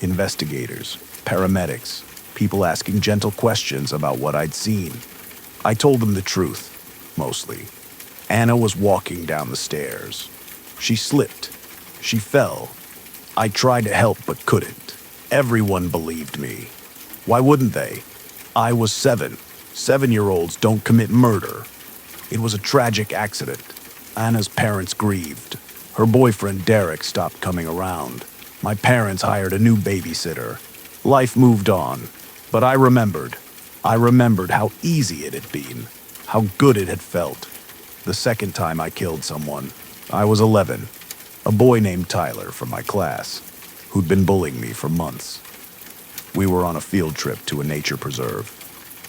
investigators, paramedics, people asking gentle questions about what I'd seen. I told them the truth, mostly. Anna was walking down the stairs. She slipped. She fell. I tried to help but couldn't. Everyone believed me. Why wouldn't they? I was 7. 7-year-olds don't commit murder. It was a tragic accident. Anna's parents grieved. Her boyfriend Derek stopped coming around. My parents hired a new babysitter. Life moved on. But I remembered. I remembered how easy it had been, how good it had felt. The second time I killed someone, I was 11. A boy named Tyler from my class, who'd been bullying me for months. We were on a field trip to a nature preserve,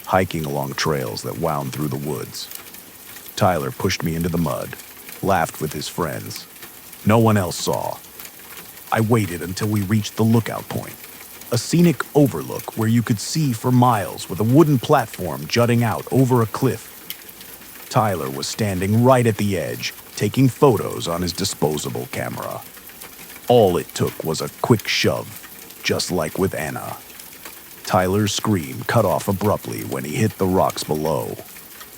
hiking along trails that wound through the woods. Tyler pushed me into the mud, laughed with his friends. No one else saw. I waited until we reached the lookout point, a scenic overlook where you could see for miles with a wooden platform jutting out over a cliff. Tyler was standing right at the edge, taking photos on his disposable camera. All it took was a quick shove, just like with Anna. Tyler's scream cut off abruptly when he hit the rocks below.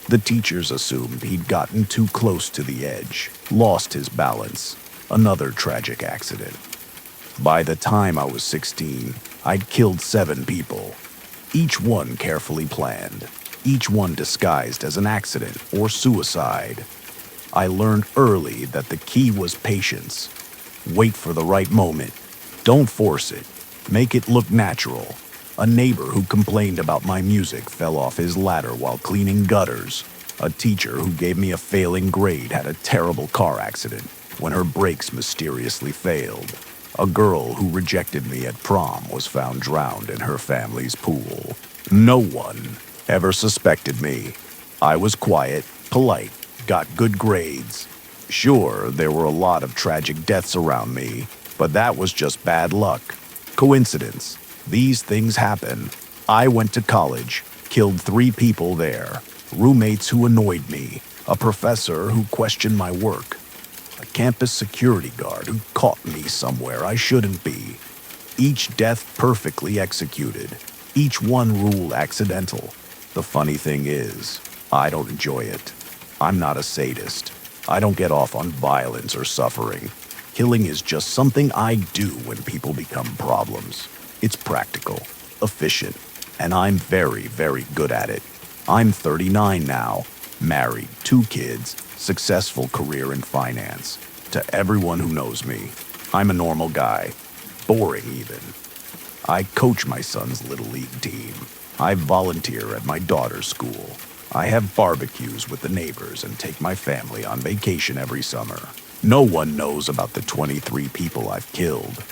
The teachers assumed he'd gotten too close to the edge, lost his balance. Another tragic accident. By the time I was 16, I'd killed 7 people, each one carefully planned, each one disguised as an accident or suicide. I learned early that the key was patience. Wait for the right moment. Don't force it. Make it look natural. A neighbor who complained about my music fell off his ladder while cleaning gutters. A teacher who gave me a failing grade had a terrible car accident when her brakes mysteriously failed. A girl who rejected me at prom was found drowned in her family's pool. No one ever suspected me. I was quiet, polite, got good grades. Sure, there were a lot of tragic deaths around me, but that was just bad luck. Coincidence. These things happen. I went to college, killed 3 people there, roommates who annoyed me, a professor who questioned my work, a campus security guard who caught me somewhere I shouldn't be. Each death perfectly executed, each one ruled accidental. The funny thing is, I don't enjoy it. I'm not a sadist. I don't get off on violence or suffering. Killing is just something I do when people become problems. It's practical, efficient, and I'm very, very good at it. I'm 39 now, married, 2 kids, successful career in finance. To everyone who knows me, I'm a normal guy, boring even. I coach my son's little league team. I volunteer at my daughter's school. I have barbecues with the neighbors and take my family on vacation every summer. No one knows about the 23 people I've killed.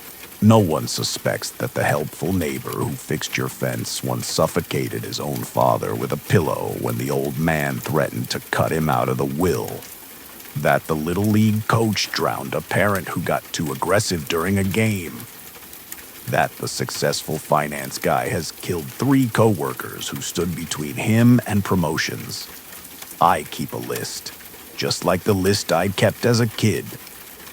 No one suspects that the helpful neighbor who fixed your fence once suffocated his own father with a pillow when the old man threatened to cut him out of the will. That the Little League coach drowned a parent who got too aggressive during a game. That the successful finance guy has killed 3 coworkers who stood between him and promotions. I keep a list, just like the list I kept as a kid.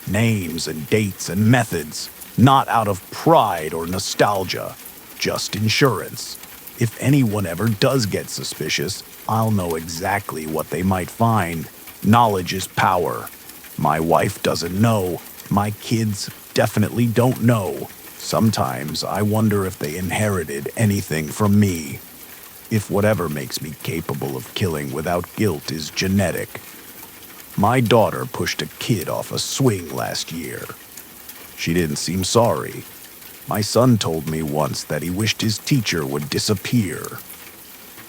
Names and dates and methods, not out of pride or nostalgia, just insurance. If anyone ever does get suspicious, I'll know exactly what they might find. Knowledge is power. My wife doesn't know. My kids definitely don't know. Sometimes I wonder if they inherited anything from me. If whatever makes me capable of killing without guilt is genetic. My daughter pushed a kid off a swing last year. She didn't seem sorry. My son told me once that he wished his teacher would disappear.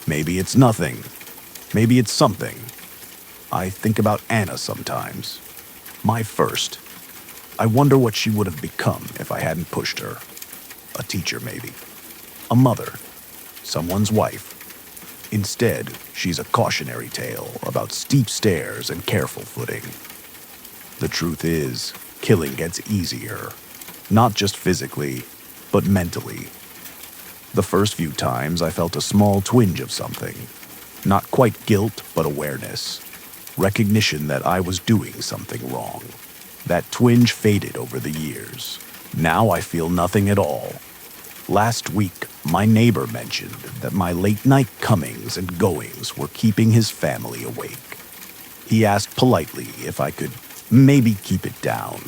Maybe it's nothing. Maybe it's something. I think about Anna sometimes. My first. I wonder what she would have become if I hadn't pushed her. A teacher, maybe. A mother. Someone's wife. Instead, she's a cautionary tale about steep stairs and careful footing. The truth is, killing gets easier. Not just physically, but mentally. The first few times I felt a small twinge of something. Not quite guilt, but awareness. Recognition that I was doing something wrong. That twinge faded over the years. Now I feel nothing at all. Last week, my neighbor mentioned that my late-night comings and goings were keeping his family awake. He asked politely if I could maybe keep it down.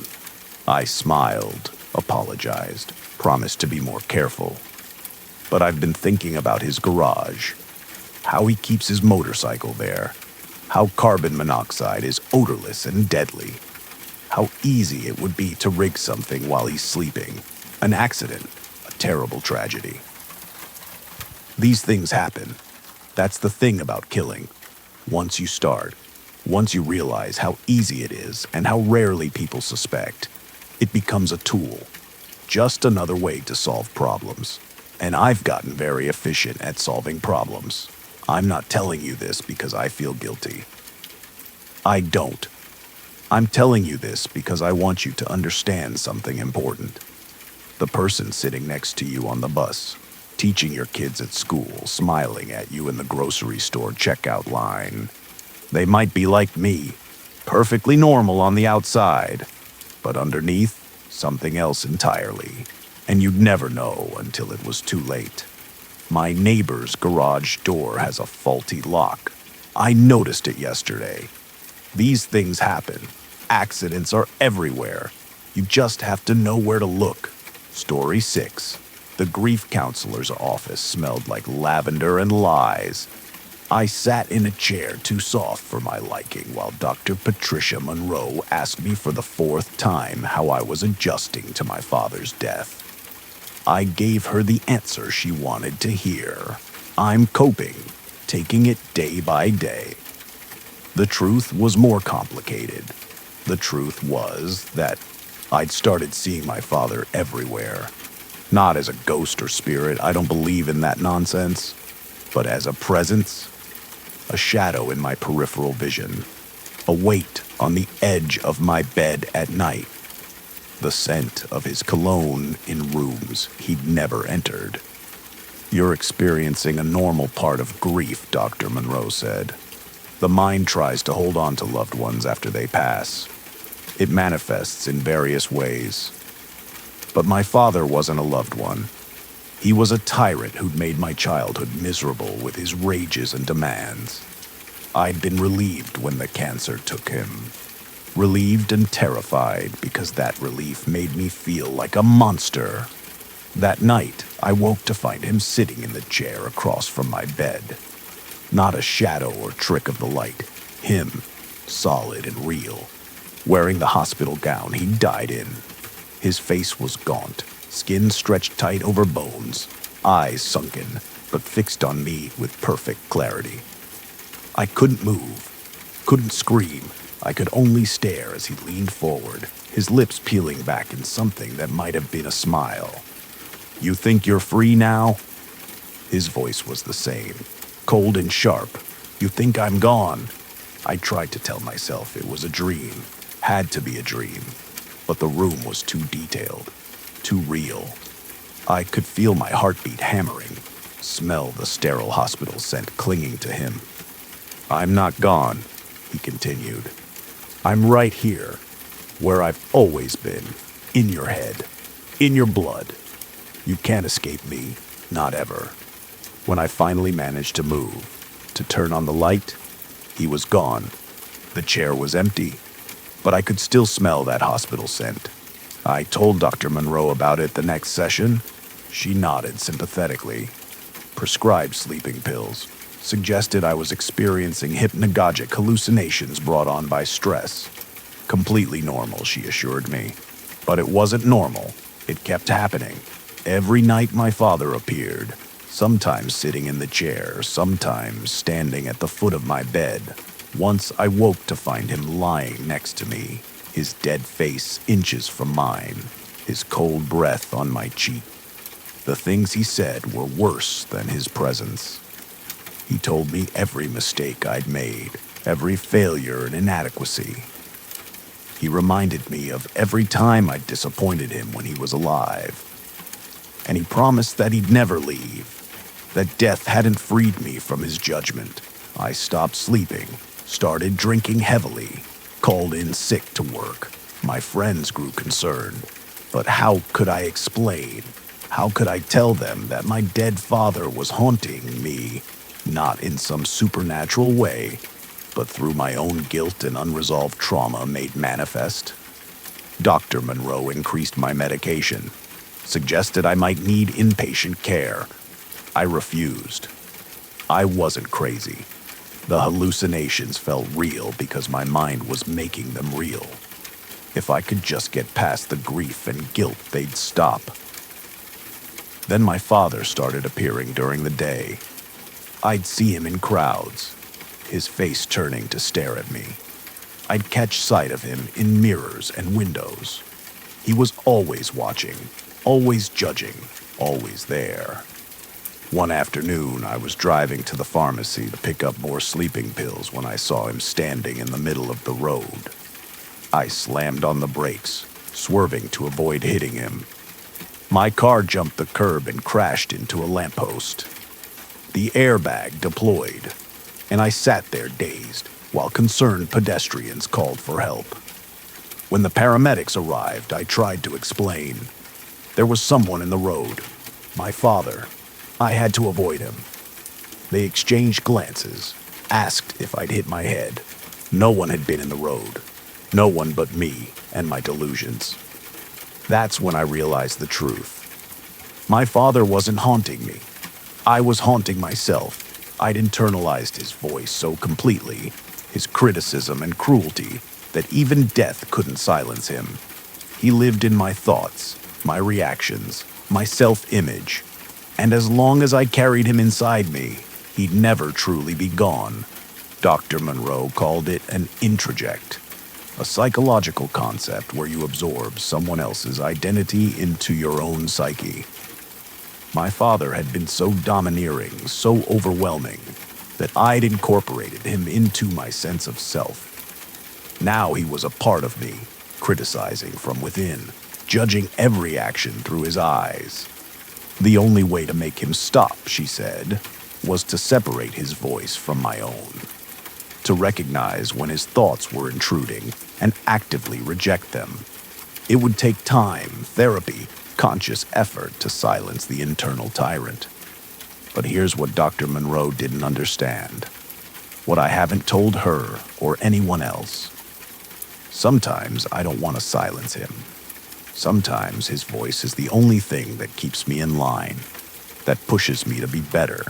I smiled, apologized, promised to be more careful. But I've been thinking about his garage, how he keeps his motorcycle there, how carbon monoxide is odorless and deadly, how easy it would be to rig something while he's sleeping. An accident, a terrible tragedy. These things happen. That's the thing about killing. Once you start, once you realize how easy it is and how rarely people suspect, it becomes a tool. Just another way to solve problems. And I've gotten very efficient at solving problems. I'm not telling you this because I feel guilty. I don't. I'm telling you this because I want you to understand something important. The person sitting next to you on the bus, teaching your kids at school, smiling at you in the grocery store checkout line. They might be like me, perfectly normal on the outside, but underneath, something else entirely. And you'd never know until it was too late. My neighbor's garage door has a faulty lock. I noticed it yesterday. These things happen. Accidents are everywhere. You just have to know where to look. Story 6. The grief counselor's office smelled like lavender and lies. I sat in a chair too soft for my liking while Dr. Patricia Monroe asked me for the 4th time how I was adjusting to my father's death. I gave her the answer she wanted to hear. I'm coping, taking it day by day. The truth was more complicated. The truth was that I'd started seeing my father everywhere. Not as a ghost or spirit, I don't believe in that nonsense, but as a presence, a shadow in my peripheral vision, a weight on the edge of my bed at night, the scent of his cologne in rooms he'd never entered. You're experiencing a normal part of grief, Dr. Monroe said. The mind tries to hold on to loved ones after they pass. It manifests in various ways. But my father wasn't a loved one. He was a tyrant who'd made my childhood miserable with his rages and demands. I'd been relieved when the cancer took him. relieved and terrified because that relief made me feel like a monster. That night, I woke to find him sitting in the chair across from my bed. Not a shadow or trick of the light. Him, solid and real, wearing the hospital gown he died in. His face was gaunt, skin stretched tight over bones, eyes sunken, but fixed on me with perfect clarity. I couldn't move, couldn't scream. I could only stare as he leaned forward, his lips peeling back in something that might have been a smile. "You think you're free now?" His voice was the same, cold and sharp. "You think I'm gone?" I tried to tell myself it was a dream, had to be a dream, but the room was too detailed, too real. I could feel my heartbeat hammering, smell the sterile hospital scent clinging to him. "I'm not gone," he continued. "I'm right here, where I've always been, in your head, in your blood. You can't escape me, not ever." When I finally managed to move, to turn on the light, he was gone. The chair was empty, but I could still smell that hospital scent. I told Dr. Monroe about it the next session. She nodded sympathetically, prescribed sleeping pills, suggested I was experiencing hypnagogic hallucinations brought on by stress. Completely normal, she assured me. But it wasn't normal. It kept happening. Every night my father appeared, sometimes sitting in the chair, sometimes standing at the foot of my bed. Once I woke to find him lying next to me, his dead face inches from mine, his cold breath on my cheek. The things he said were worse than his presence. He told me every mistake I'd made, every failure and inadequacy. He reminded me of every time I'd disappointed him when he was alive. And he promised that he'd never leave, that death hadn't freed me from his judgment. I stopped sleeping, started drinking heavily, called in sick to work. My friends grew concerned. But how could I explain? How could I tell them that my dead father was haunting me, not in some supernatural way, but through my own guilt and unresolved trauma made manifest? Dr. Monroe increased my medication, suggested I might need inpatient care. I refused. I wasn't crazy. The hallucinations felt real because my mind was making them real. If I could just get past the grief and guilt, they'd stop. Then my father started appearing during the day. I'd see him in crowds, his face turning to stare at me. I'd catch sight of him in mirrors and windows. He was always watching, always judging, always there. One afternoon, I was driving to the pharmacy to pick up more sleeping pills when I saw him standing in the middle of the road. I slammed on the brakes, swerving to avoid hitting him. My car jumped the curb and crashed into a lamppost. The airbag deployed, and I sat there dazed while concerned pedestrians called for help. When the paramedics arrived, I tried to explain. There was someone in the road, my father. I had to avoid him. They exchanged glances, asked if I'd hit my head. No one had been in the road. No one but me and my delusions. That's when I realized the truth. My father wasn't haunting me. I was haunting myself. I'd internalized his voice so completely, his criticism and cruelty, that even death couldn't silence him. He lived in my thoughts, my reactions, my self-image. And as long as I carried him inside me, he'd never truly be gone. Dr. Monroe called it an introject, a psychological concept where you absorb someone else's identity into your own psyche. My father had been so domineering, so overwhelming, that I'd incorporated him into my sense of self. Now he was a part of me, criticizing from within, judging every action through his eyes. The only way to make him stop, she said, was to separate his voice from my own, to recognize when his thoughts were intruding and actively reject them. It would take time, therapy, conscious effort to silence the internal tyrant. But here's what Dr. Monroe didn't understand, what I haven't told her or anyone else. Sometimes I don't want to silence him. Sometimes his voice is the only thing that keeps me in line, that pushes me to be better.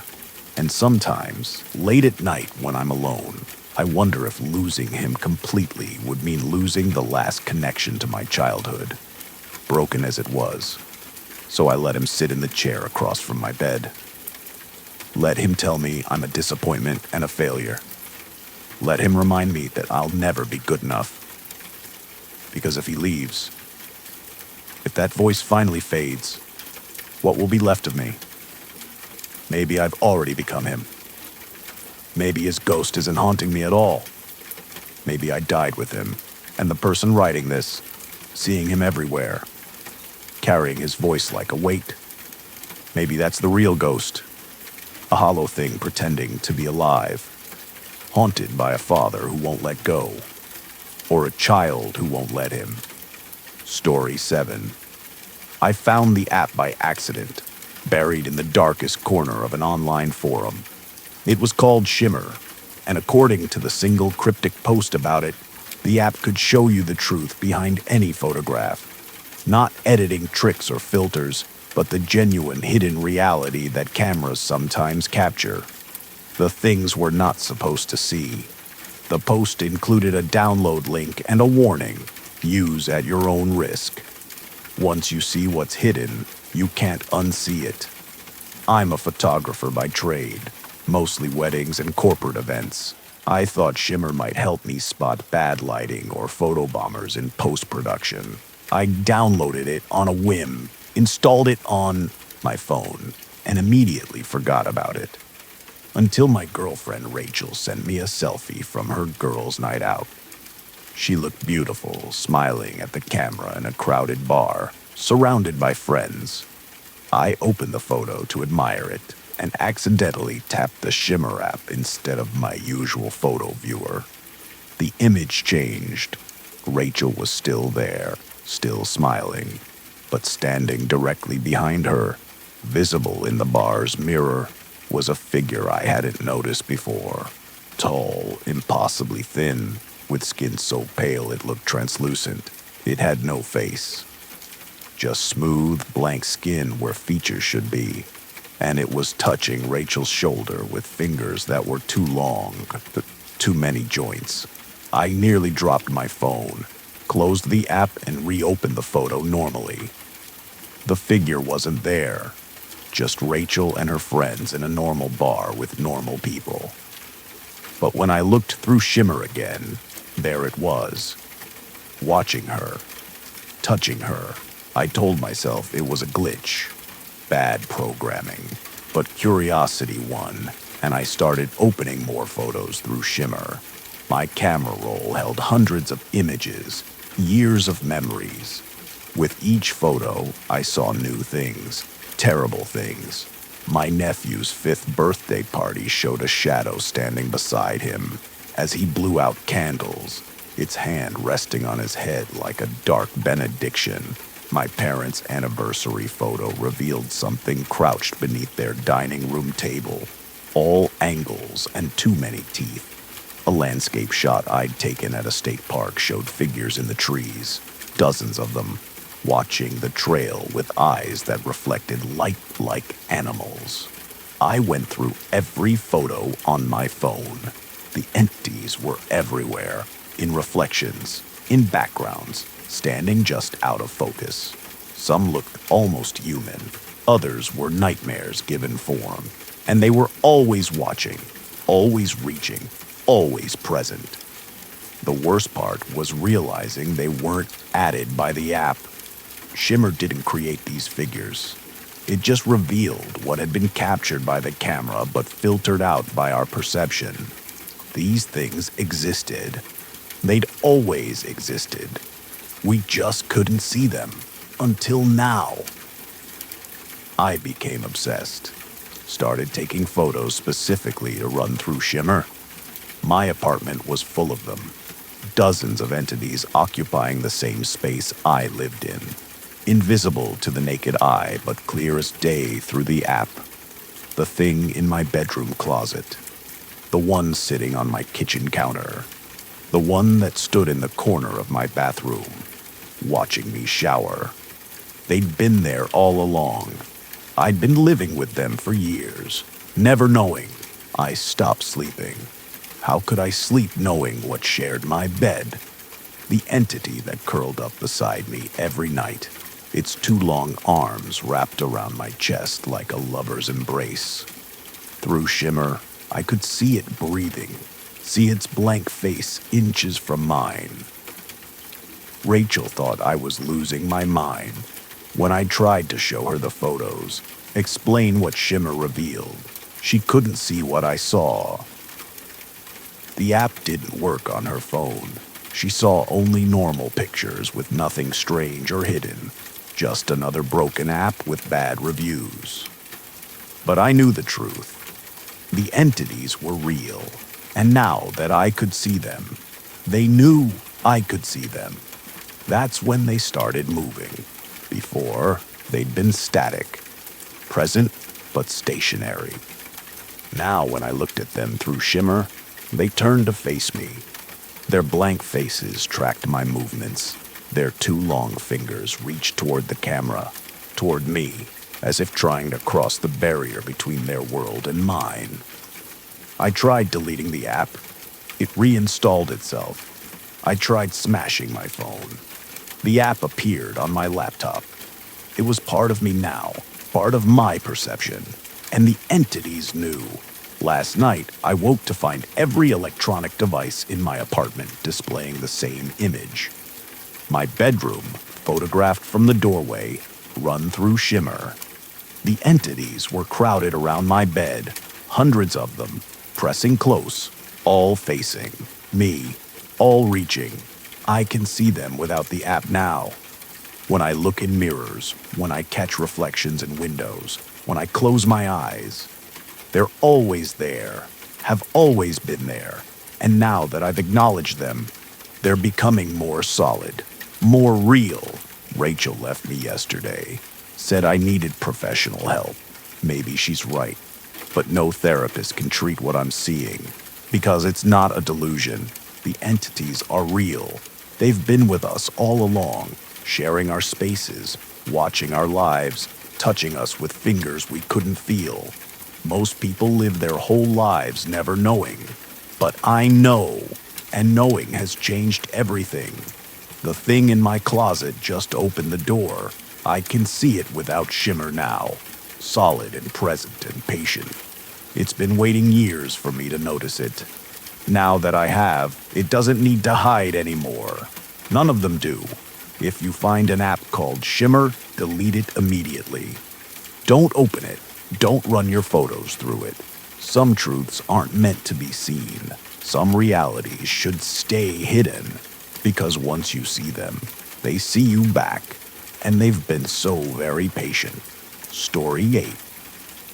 And sometimes, late at night when I'm alone, I wonder if losing him completely would mean losing the last connection to my childhood, broken as it was. So I let him sit in the chair across from my bed. Let him tell me I'm a disappointment and a failure. Let him remind me that I'll never be good enough. Because if he leaves, if that voice finally fades, what will be left of me? Maybe I've already become him. Maybe his ghost isn't haunting me at all. Maybe I died with him, and the person writing this, seeing him everywhere, carrying his voice like a weight. Maybe that's the real ghost, a hollow thing pretending to be alive, haunted by a father who won't let go, or a child who won't let him. Story 7. I found the app by accident, buried in the darkest corner of an online forum. It was called Shimmer, and according to the single cryptic post about it, the app could show you the truth behind any photograph. Not editing tricks or filters, but the genuine hidden reality that cameras sometimes capture. The things we're not supposed to see. The post included a download link and a warning: use at your own risk. Once you see what's hidden, you can't unsee it. I'm a photographer by trade, mostly weddings and corporate events. I thought Shimmer might help me spot bad lighting or photobombers in post-production. I downloaded it on a whim, installed it on my phone, and immediately forgot about it. Until my girlfriend Rachel sent me a selfie from her girls' night out. She looked beautiful, smiling at the camera in a crowded bar, surrounded by friends. I opened the photo to admire it and accidentally tapped the Shimmer app instead of my usual photo viewer. The image changed. Rachel was still there, still smiling, but standing directly behind her, visible in the bar's mirror, was a figure I hadn't noticed before. Tall, impossibly thin, with skin so pale it looked translucent. It had no face. Just smooth, blank skin where features should be. And it was touching Rachel's shoulder with fingers that were too long, too many joints. I nearly dropped my phone, closed the app, and reopened the photo normally. The figure wasn't there. Just Rachel and her friends in a normal bar with normal people. But when I looked through Shimmer again, there it was. Watching her. Touching her. I told myself it was a glitch. Bad programming. But curiosity won, and I started opening more photos through Shimmer. My camera roll held hundreds of images, years of memories. With each photo, I saw new things. Terrible things. My nephew's 5th birthday party showed a shadow standing beside him as he blew out candles, its hand resting on his head like a dark benediction. My parents' anniversary photo revealed something crouched beneath their dining room table. All angles and too many teeth. A landscape shot I'd taken at a state park showed figures in the trees, dozens of them, watching the trail with eyes that reflected light like animals. I went through every photo on my phone. The entities were everywhere, in reflections, in backgrounds, standing just out of focus. Some looked almost human. Others were nightmares given form. And they were always watching, always reaching, always present. The worst part was realizing they weren't added by the app. Shimmer didn't create these figures. It just revealed what had been captured by the camera but filtered out by our perception. These things existed. They'd always existed. We just couldn't see them. Until now. I became obsessed. Started taking photos specifically to run through Shimmer. My apartment was full of them. Dozens of entities occupying the same space I lived in. Invisible to the naked eye, but clear as day through the app. The thing in my bedroom closet. The one sitting on my kitchen counter. The one that stood in the corner of my bathroom, watching me shower. They'd been there all along. I'd been living with them for years, never knowing. I stopped sleeping. How could I sleep knowing what shared my bed? The entity that curled up beside me every night, its two long arms wrapped around my chest like a lover's embrace. Through shimmer, I could see it breathing, see its blank face inches from mine. Rachel thought I was losing my mind when I tried to show her the photos, explain what shimmer revealed. She couldn't see what I saw. The app didn't work on her phone. She saw only normal pictures with nothing strange or hidden, just another broken app with bad reviews. But I knew the truth. The entities were real, and now that I could see them, they knew I could see them. That's when they started moving. Before, they'd been static, present but stationary. Now when I looked at them through shimmer, they turned to face me. Their blank faces tracked my movements. Their two long fingers reached toward the camera, toward me, as if trying to cross the barrier between their world and mine. I tried deleting the app. It reinstalled itself. I tried smashing my phone. The app appeared on my laptop. It was part of me now, part of my perception, and the entities knew. Last night, I woke to find every electronic device in my apartment displaying the same image. My bedroom, photographed from the doorway, run through shimmer. The entities were crowded around my bed, hundreds of them, pressing close, all facing me, all reaching. I can see them without the app now. When I look in mirrors, when I catch reflections in windows, when I close my eyes, they're always there, have always been there, and now that I've acknowledged them, they're becoming more solid, more real. Rachel left me yesterday, said I needed professional help. Maybe she's right, but no therapist can treat what I'm seeing, because it's not a delusion. The entities are real. They've been with us all along, sharing our spaces, watching our lives, touching us with fingers we couldn't feel. Most people live their whole lives never knowing. But I know, and knowing has changed everything. The thing in my closet just opened the door. I can see it without shimmer now, solid and present and patient. It's been waiting years for me to notice it. Now that I have, it doesn't need to hide anymore. None of them do. If you find an app called Shimmer, delete it immediately. Don't open it. Don't run your photos through it. Some truths aren't meant to be seen. Some realities should stay hidden, because once you see them, they see you back, and they've been so very patient. Story 8.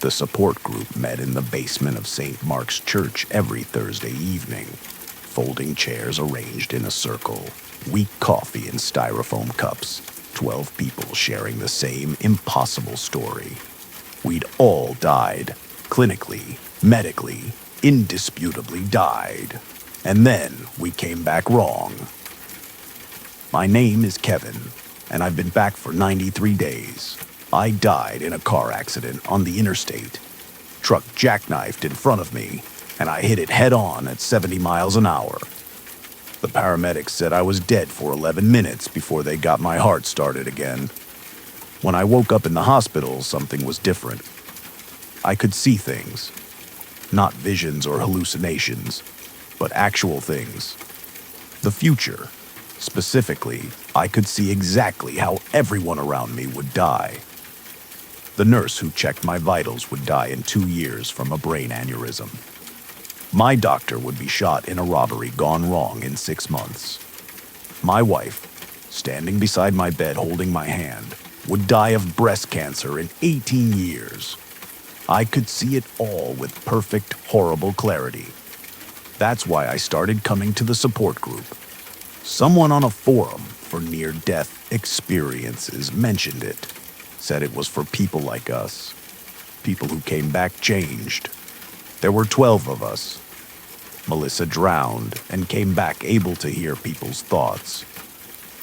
The support group met in the basement of St. Mark's Church every Thursday evening. Folding chairs arranged in a circle, weak coffee in styrofoam cups, 12 people sharing the same impossible story. We'd all died, clinically, medically, indisputably died. And then we came back wrong. My name is Kevin, and I've been back for 93 days. I died in a car accident on the interstate. Truck jackknifed in front of me, and I hit it head-on at 70 miles an hour. The paramedics said I was dead for 11 minutes before they got my heart started again. When I woke up in the hospital, something was different. I could see things. Not visions or hallucinations, but actual things. The future. Specifically, I could see exactly how everyone around me would die. The nurse who checked my vitals would die in 2 years from a brain aneurysm. My doctor would be shot in a robbery gone wrong in 6 months. My wife, standing beside my bed holding my hand, would die of breast cancer in 18 years. I could see it all with perfect, horrible clarity. That's why I started coming to the support group. Someone on a forum for near-death experiences mentioned it, said it was for people like us, people who came back changed. There were 12 of us. Melissa drowned and came back able to hear people's thoughts.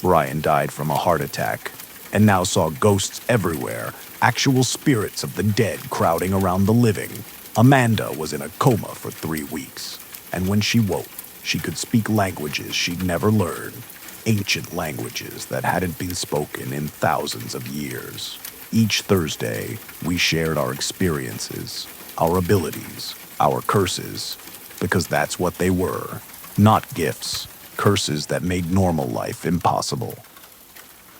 Brian died from a heart attack and now saw ghosts everywhere, actual spirits of the dead crowding around the living. Amanda was in a coma for 3 weeks, and when she woke, she could speak languages she'd never learned, ancient languages that hadn't been spoken in thousands of years. Each Thursday, we shared our experiences, our abilities, our curses, because that's what they were, not gifts, curses that made normal life impossible.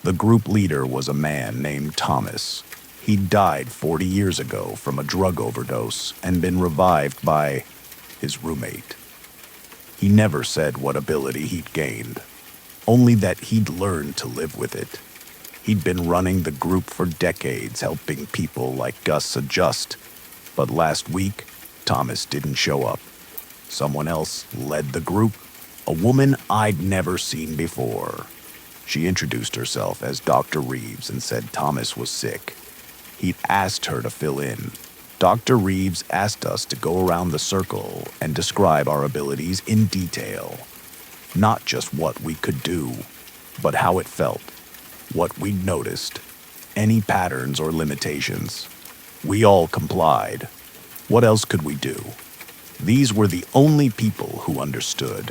The group leader was a man named Thomas. He'd died 40 years ago from a drug overdose and been revived by his roommate. He never said what ability he'd gained, only that he'd learned to live with it. He'd been running the group for decades, helping people like Gus adjust. But last week, Thomas didn't show up. Someone else led the group, a woman I'd never seen before. She introduced herself as Dr. Reeves and said Thomas was sick. He'd asked her to fill in. Dr. Reeves asked us to go around the circle and describe our abilities in detail. Not just what we could do, but how it felt, what we'd noticed, any patterns or limitations. We all complied. What else could we do? These were the only people who understood.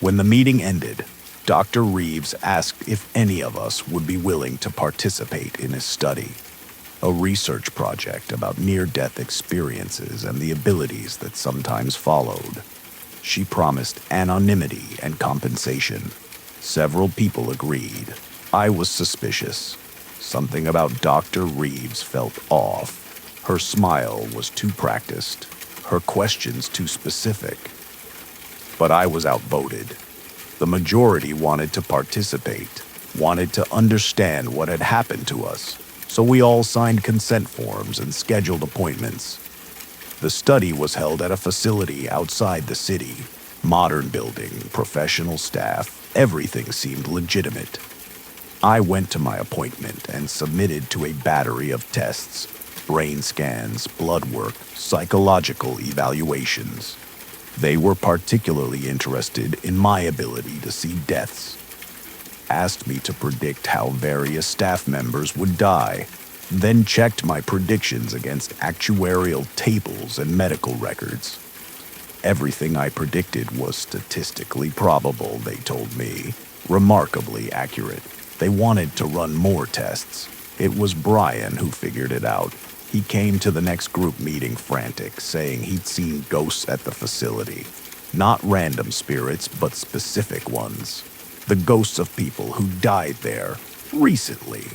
When the meeting ended, Dr. Reeves asked if any of us would be willing to participate in his study, a research project about near-death experiences and the abilities that sometimes followed. She promised anonymity and compensation. Several people agreed. I was suspicious. Something about Dr. Reeves felt off. Her smile was too practiced, her questions too specific. But I was outvoted. The majority wanted to participate, wanted to understand what had happened to us, so we all signed consent forms and scheduled appointments. The study was held at a facility outside the city. Modern building, professional staff, everything seemed legitimate. I went to my appointment and submitted to a battery of tests, brain scans, blood work, psychological evaluations. They were particularly interested in my ability to see deaths. Asked me to predict how various staff members would die, then checked my predictions against actuarial tables and medical records. Everything I predicted was statistically probable, they told me, remarkably accurate. They wanted to run more tests. It was Brian who figured it out. He came to the next group meeting frantic, saying he'd seen ghosts at the facility. Not random spirits, but specific ones. The ghosts of people who died there, recently,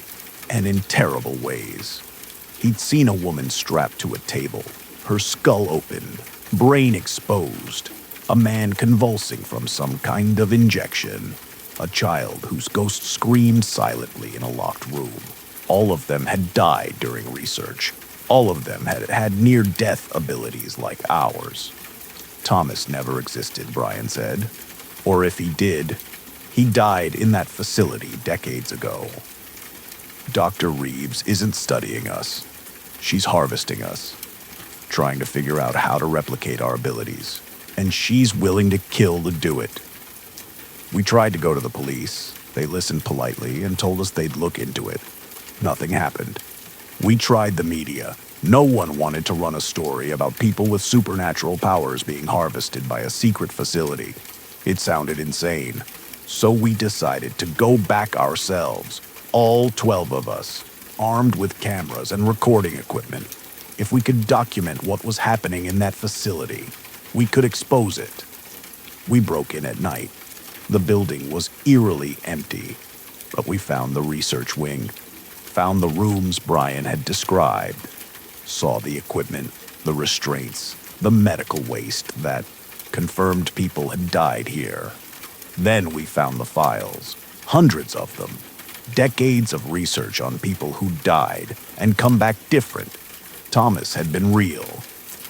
and in terrible ways. He'd seen a woman strapped to a table, her skull opened, brain exposed, a man convulsing from some kind of injection, a child whose ghost screamed silently in a locked room. All of them had died during research. All of them had had near-death abilities like ours. Thomas never existed, Brian said. Or if he did, he died in that facility decades ago. Dr. Reeves isn't studying us. She's harvesting us, trying to figure out how to replicate our abilities. And she's willing to kill to do it. We tried to go to the police. They listened politely and told us they'd look into it. Nothing happened. We tried the media. No one wanted to run a story about people with supernatural powers being harvested by a secret facility. It sounded insane. So we decided to go back ourselves, all 12 of us, armed with cameras and recording equipment. If we could document what was happening in that facility, we could expose it. We broke in at night. The building was eerily empty, but we found the research wing. Found the rooms Brian had described, saw the equipment, the restraints, the medical waste that confirmed people had died here. Then we found the files, hundreds of them, decades of research on people who died and come back different. Thomas had been real.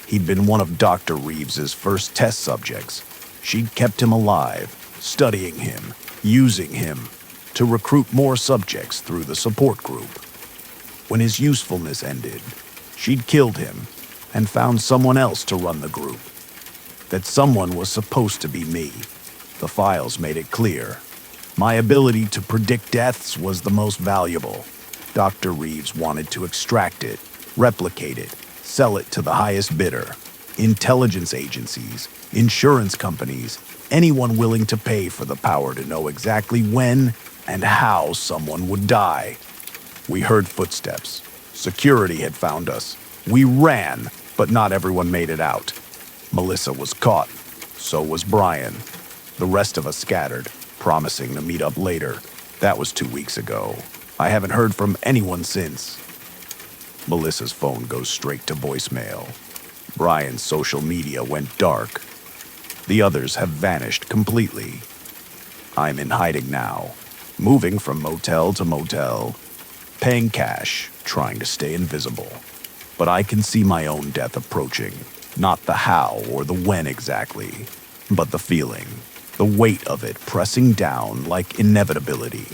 He'd been one of Dr. Reeves's first test subjects. She'd kept him alive, studying him, using him to recruit more subjects through the support group. When his usefulness ended, she'd killed him and found someone else to run the group. that someone was supposed to be me. The files made it clear. My ability to predict deaths was the most valuable. Dr. Reeves wanted to extract it, replicate it, sell it to the highest bidder. Intelligence agencies, insurance companies, anyone willing to pay for the power to know exactly when and how someone would die. We heard footsteps. Security had found us. We ran, but not everyone made it out. Melissa was caught. So was Brian. The rest of us scattered, promising to meet up later. That was 2 weeks ago. I haven't heard from anyone since. Melissa's phone goes straight to voicemail. Brian's social media went dark. The others have vanished completely. I'm in hiding now, moving from motel to motel, paying cash, trying to stay invisible. But I can see my own death approaching, not the how or the when exactly, but the feeling, the weight of it pressing down like inevitability.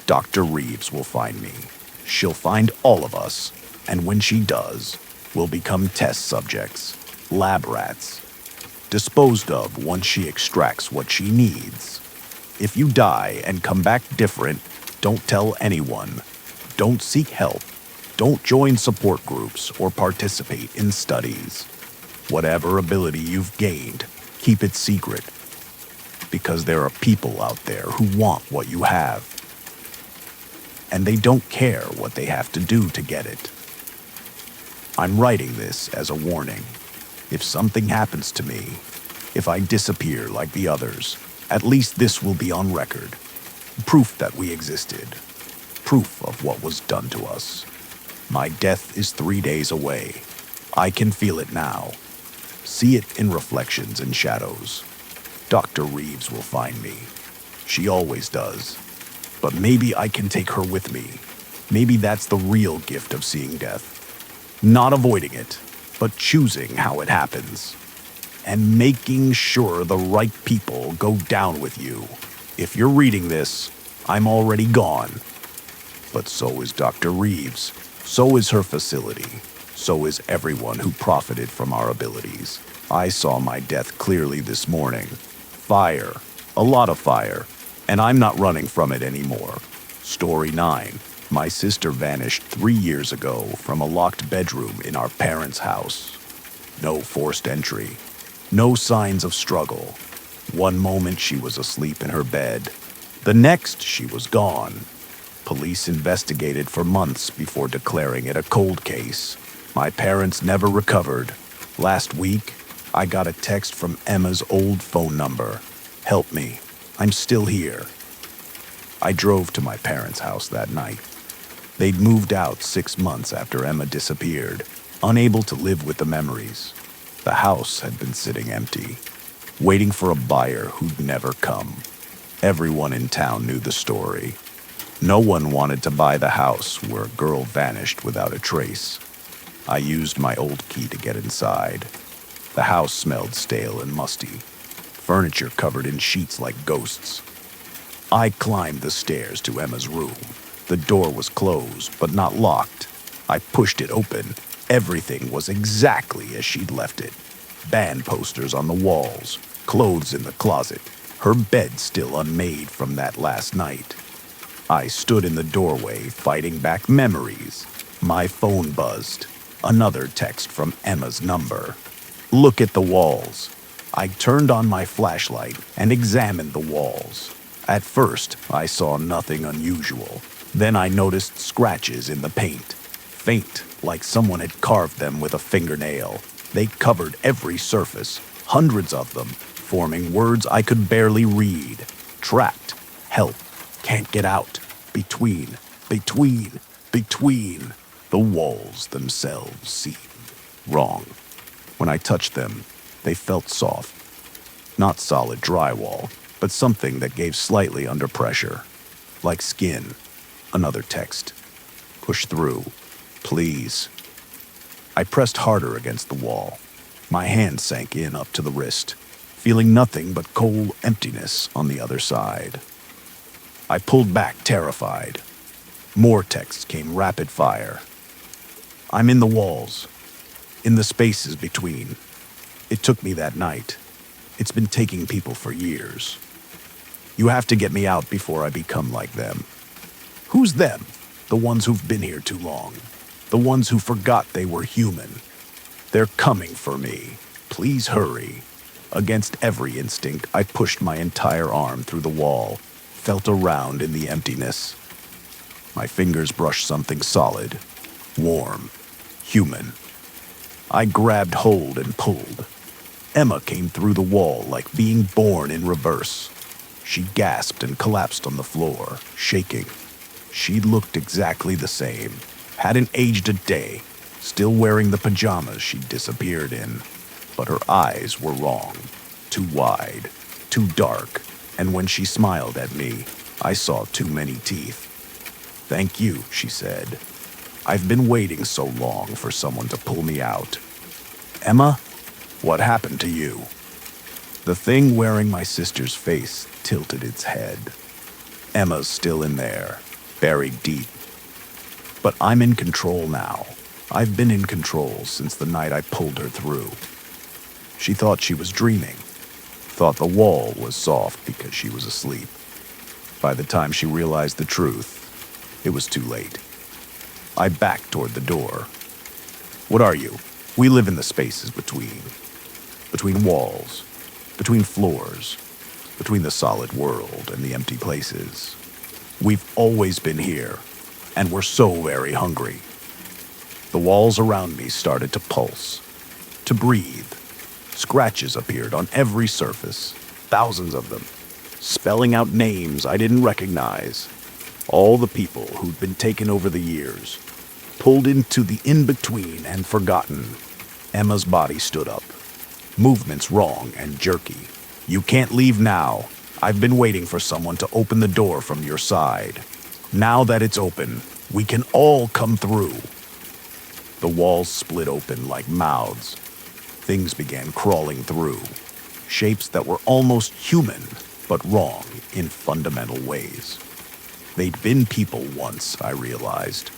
Dr. Reeves will find me. She'll find all of us, and when she does, we'll become test subjects, lab rats, disposed of once she extracts what she needs. If you die and come back different, don't tell anyone. Don't seek help. Don't join support groups or participate in studies. Whatever ability you've gained, keep it secret. Because there are people out there who want what you have. And they don't care what they have to do to get it. I'm writing this as a warning. If something happens to me, if I disappear like the others, at least this will be on record. Proof that we existed. Proof of what was done to us. My death is 3 days away. I can feel it now. See it in reflections and shadows. Dr. Reeves will find me. She always does. But maybe I can take her with me. Maybe that's the real gift of seeing death. Not avoiding it, but choosing how it happens. And making sure the right people go down with you. If you're reading this, I'm already gone. But so is Dr. Reeves. So is her facility. So is everyone who profited from our abilities. I saw my death clearly this morning. Fire. A lot of fire. And I'm not running from it anymore. Story 9. My sister vanished 3 years ago from a locked bedroom in our parents' house. No forced entry. No signs of struggle. One moment she was asleep in her bed. The next she was gone. Police investigated for months before declaring it a cold case. My parents never recovered. Last week, I got a text from Emma's old phone number. Help me. I'm still here. I drove to my parents' house that night. They'd moved out 6 months after Emma disappeared, unable to live with the memories. The house had been sitting empty, waiting for a buyer who'd never come. Everyone in town knew the story. No one wanted to buy the house where a girl vanished without a trace. I used my old key to get inside. The house smelled stale and musty, furniture covered in sheets like ghosts. I climbed the stairs to Emma's room. The door was closed, but not locked. I pushed it open. Everything was exactly as she'd left it. Band posters on the walls, clothes in the closet, her bed still unmade from that last night. I stood in the doorway, fighting back memories. My phone buzzed. Another text from Emma's number. Look at the walls. I turned on my flashlight and examined the walls. At first, I saw nothing unusual. Then I noticed scratches in the paint. Faint, like someone had carved them with a fingernail. They covered every surface, hundreds of them, forming words I could barely read. Trapped, help, can't get out, between. The walls themselves seemed wrong. When I touched them, they felt soft. Not solid drywall, but something that gave slightly under pressure. Like skin. Another text. Push through. Please. I pressed harder against the wall. My hand sank in up to the wrist, feeling nothing but cold emptiness on the other side. I pulled back, terrified. More texts came rapid fire. I'm in the walls, in the spaces between. It took me that night, It's been taking people for years. You have to get me out before I become like them. Who's them? The ones who've been here too long. The ones who forgot they were human. They're coming for me. Please hurry. Against every instinct, I pushed my entire arm through the wall, felt around in the emptiness. My fingers brushed something solid, warm, human. I grabbed hold and pulled. Emma came through the wall like being born in reverse. She gasped and collapsed on the floor, shaking. She looked exactly the same, hadn't aged a day, still wearing the pajamas she'd disappeared in. But her eyes were wrong, too wide, too dark, and when she smiled at me, I saw too many teeth. "Thank you," she said. "I've been waiting so long for someone to pull me out." "Emma, what happened to you?" The thing wearing my sister's face tilted its head. "Emma's still in there, buried deep. But I'm in control now. I've been in control since the night I pulled her through." She thought she was dreaming, thought the wall was soft because she was asleep. By the time she realized the truth, it was too late. I backed toward the door. "What are you?" "We live in the spaces between walls, between floors, between the solid world and the empty places. We've always been here, and we're so very hungry." The walls around me started to pulse, to breathe. Scratches appeared on every surface, thousands of them, spelling out names I didn't recognize. All the people who'd been taken over the years, pulled into the in-between and forgotten. Emma's body stood up, movements wrong and jerky. "You can't leave now. I've been waiting for someone to open the door from your side. Now that it's open, we can all come through." The walls split open like mouths. Things began crawling through, shapes that were almost human, but wrong in fundamental ways. They'd been people once, I realized.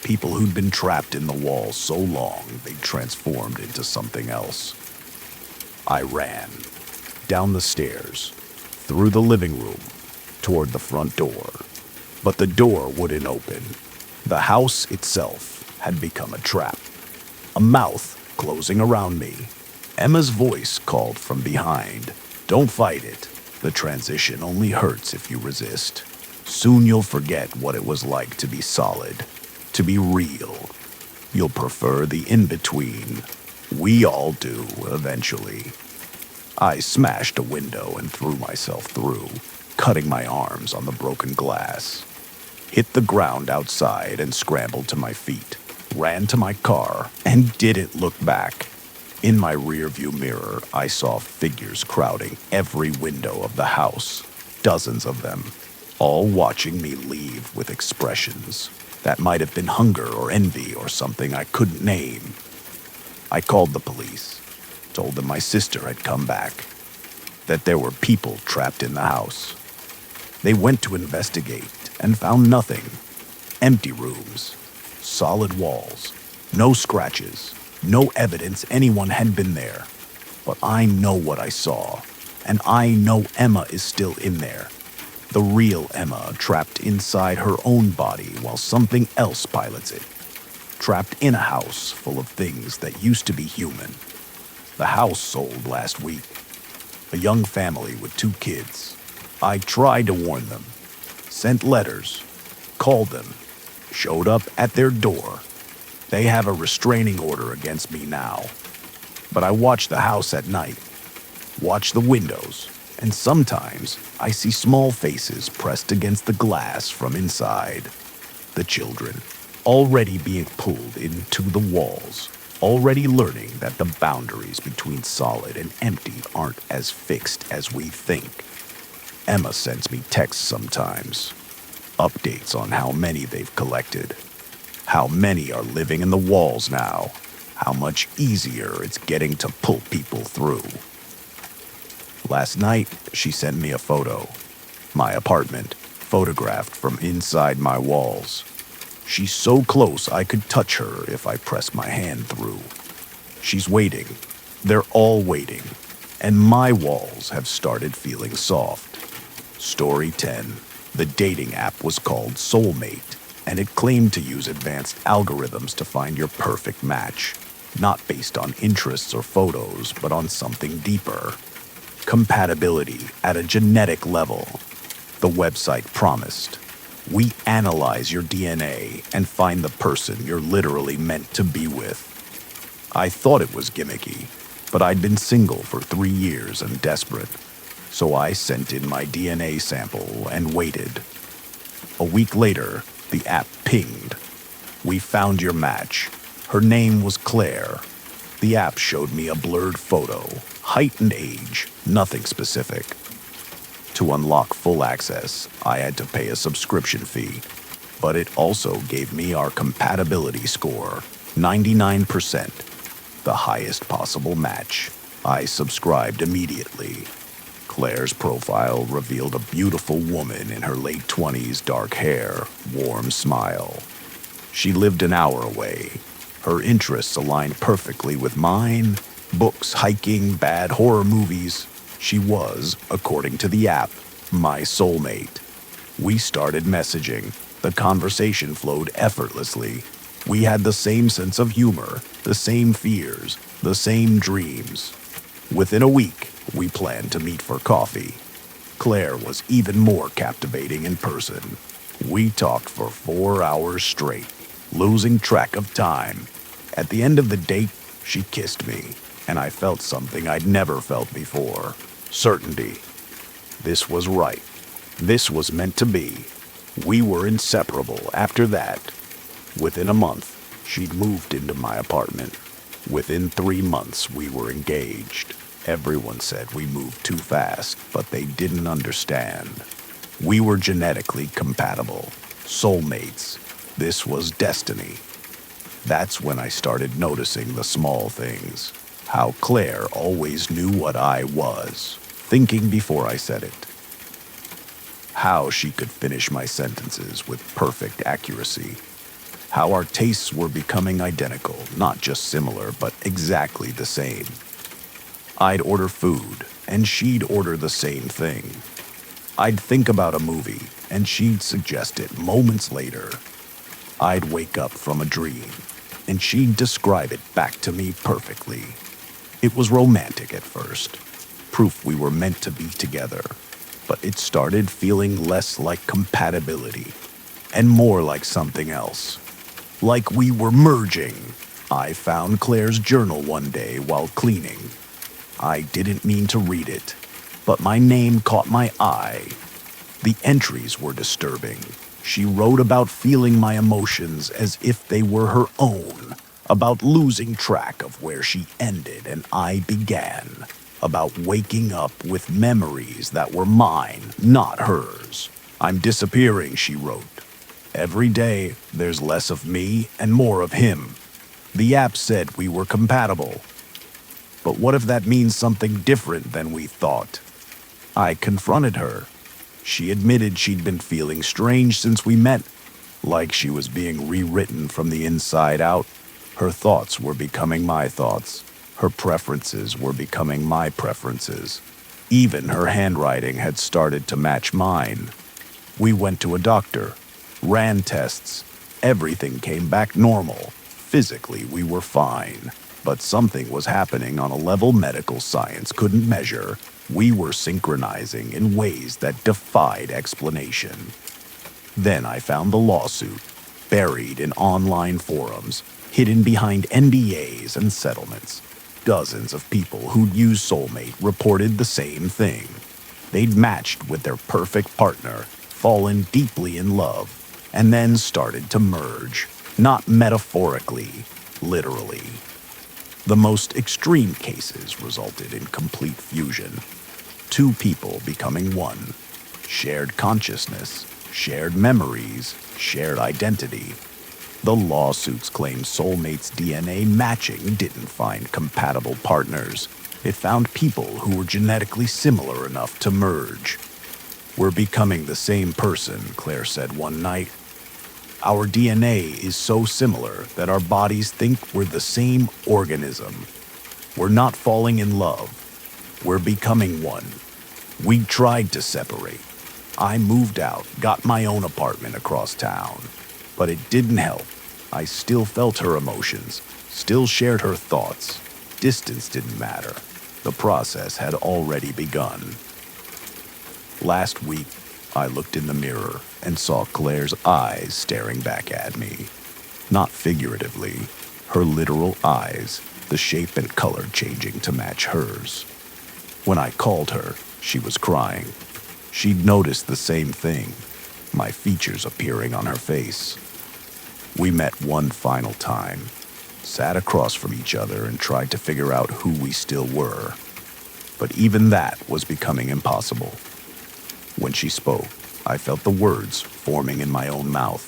People who'd been trapped in the walls so long they'd transformed into something else. I ran, down the stairs, through the living room, toward the front door. But the door wouldn't open. The house itself had become a trap. A mouth closing around me. Emma's voice called from behind. "Don't fight it. The transition only hurts if you resist. Soon you'll forget what it was like to be solid, to be real. You'll prefer the in-between. We all do, eventually." I smashed a window and threw myself through, cutting my arms on the broken glass. Hit the ground outside and scrambled to my feet. Ran to my car and didn't look back. In my rearview mirror, I saw figures crowding every window of the house, dozens of them, all watching me leave with expressions that might have been hunger or envy or something I couldn't name. I called the police, told them my sister had come back, that there were people trapped in the house. They went to investigate and found nothing. Empty rooms, solid walls, no scratches, no evidence anyone had been there. But I know what I saw, and I know Emma is still in there. The real Emma trapped inside her own body while something else pilots it. Trapped in a house full of things that used to be human. The house sold last week. A young family with 2 kids. I tried to warn them, sent letters, called them, showed up at their door. They have a restraining order against me now. But I watch the house at night, watch the windows, and sometimes I see small faces pressed against the glass from inside. The children, already being pulled into the walls, already learning that the boundaries between solid and empty aren't as fixed as we think. Emma sends me texts sometimes, updates on how many they've collected, how many are living in the walls now, how much easier it's getting to pull people through. Last night, she sent me a photo. My apartment, photographed from inside my walls. She's so close I could touch her if I pressed my hand through. She's waiting. They're all waiting. and my walls have started feeling soft. Story 10. The dating app was called Soulmate, and it claimed to use advanced algorithms to find your perfect match, not based on interests or photos, but on something deeper. Compatibility at a genetic level. The website promised. We analyze your DNA and find the person you're literally meant to be with. I thought it was gimmicky, but I'd been single for 3 years and desperate. So I sent in my DNA sample and waited. A week later, the app pinged. We found your match. Her name was Claire. The app showed me a blurred photo, height and age, nothing specific. To unlock full access, I had to pay a subscription fee, but it also gave me our compatibility score, 99%, the highest possible match. I subscribed immediately. Claire's profile revealed a beautiful woman in her late 20s, dark hair, warm smile. She lived an hour away. Her interests aligned perfectly with mine. Books, hiking, bad horror movies. She was, according to the app, my soulmate. We started messaging. The conversation flowed effortlessly. We had the same sense of humor, the same fears, the same dreams. Within a week, we planned to meet for coffee. Claire was even more captivating in person. We talked for 4 hours straight, losing track of time. At the end of the date, she kissed me, and I felt something I'd never felt before. Certainty. This was right. This was meant to be. We were inseparable after that. Within a month, she'd moved into my apartment. Within 3 months, we were engaged. Everyone said we moved too fast, but they didn't understand. We were genetically compatible. Soulmates. This was destiny. That's when I started noticing the small things. How Claire always knew what I was, thinking before I said it. How she could finish my sentences with perfect accuracy. How our tastes were becoming identical, not just similar, but exactly the same. I'd order food, and she'd order the same thing. I'd think about a movie, and she'd suggest it moments later. I'd wake up from a dream, and she'd describe it back to me perfectly. It was romantic at first, proof we were meant to be together, but it started feeling less like compatibility, and more like something else. Like we were merging. I found Claire's journal one day while cleaning. I didn't mean to read it, but my name caught my eye. The entries were disturbing. She wrote about feeling my emotions as if they were her own, about losing track of where she ended and I began, about waking up with memories that were mine, not hers. I'm disappearing, she wrote. Every day, there's less of me and more of him. The app said we were compatible. But what if that means something different than we thought? I confronted her. She admitted she'd been feeling strange since we met, like she was being rewritten from the inside out. Her thoughts were becoming my thoughts. Her preferences were becoming my preferences. Even her handwriting had started to match mine. We went to a doctor, ran tests. Everything came back normal. Physically, we were fine. But something was happening on a level medical science couldn't measure. We were synchronizing in ways that defied explanation. Then I found the lawsuit, buried in online forums, hidden behind NDAs and settlements. Dozens of people who'd used Soulmate reported the same thing. They'd matched with their perfect partner, fallen deeply in love, and then started to merge, not metaphorically, literally. The most extreme cases resulted in complete fusion. 2 people becoming one. Shared consciousness, shared memories, shared identity. The lawsuits claimed Soulmate's DNA matching didn't find compatible partners. It found people who were genetically similar enough to merge. We're becoming the same person, Claire said one night. Our DNA is so similar that our bodies think we're the same organism. We're not falling in love. We're becoming one. We tried to separate. I moved out, got my own apartment across town. But it didn't help. I still felt her emotions, still shared her thoughts. Distance didn't matter. The process had already begun. Last week, I looked in the mirror and saw Claire's eyes staring back at me. Not figuratively, her literal eyes, the shape and color changing to match hers. When I called her, she was crying. She'd noticed the same thing, my features appearing on her face. We met one final time, sat across from each other and tried to figure out who we still were. But even that was becoming impossible. When she spoke, I felt the words forming in my own mouth.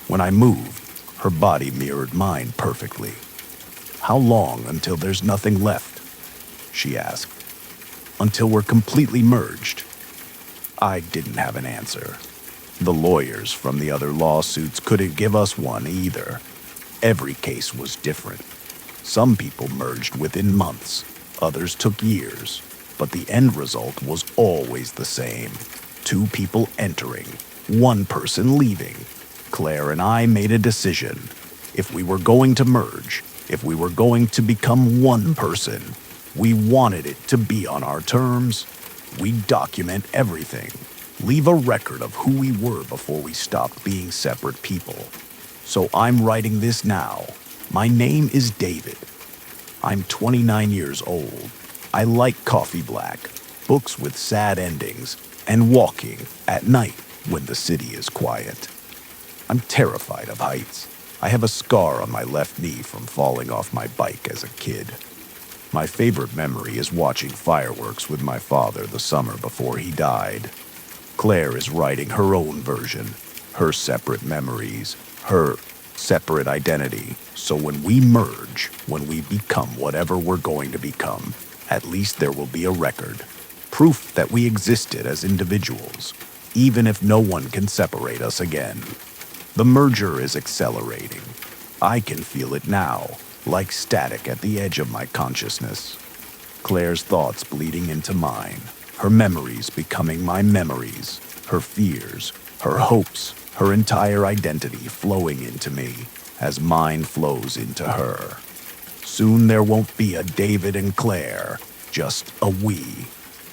When I moved, her body mirrored mine perfectly. "How long until there's nothing left?" she asked. "Until we're completely merged." I didn't have an answer. The lawyers from the other lawsuits couldn't give us one either. Every case was different. Some people merged within months, others took years, but the end result was always the same. Two people entering, one person leaving. Claire and I made a decision. If we were going to merge, if we were going to become one person, we wanted it to be on our terms. We'd document everything, leave a record of who we were before we stopped being separate people. So I'm writing this now. My name is David. I'm 29 years old. I like coffee black, books with sad endings, and walking at night when the city is quiet. I'm terrified of heights. I have a scar on my left knee from falling off my bike as a kid. My favorite memory is watching fireworks with my father the summer before he died. Claire is writing her own version, her separate memories, her separate identity. So when we merge, when we become whatever we're going to become, at least there will be a record. Proof that we existed as individuals, even if no one can separate us again. The merger is accelerating. I can feel it now, like static at the edge of my consciousness. Claire's thoughts bleeding into mine, her memories becoming my memories, her fears, her hopes, her entire identity flowing into me as mine flows into her. Soon there won't be a David and Claire, just a we,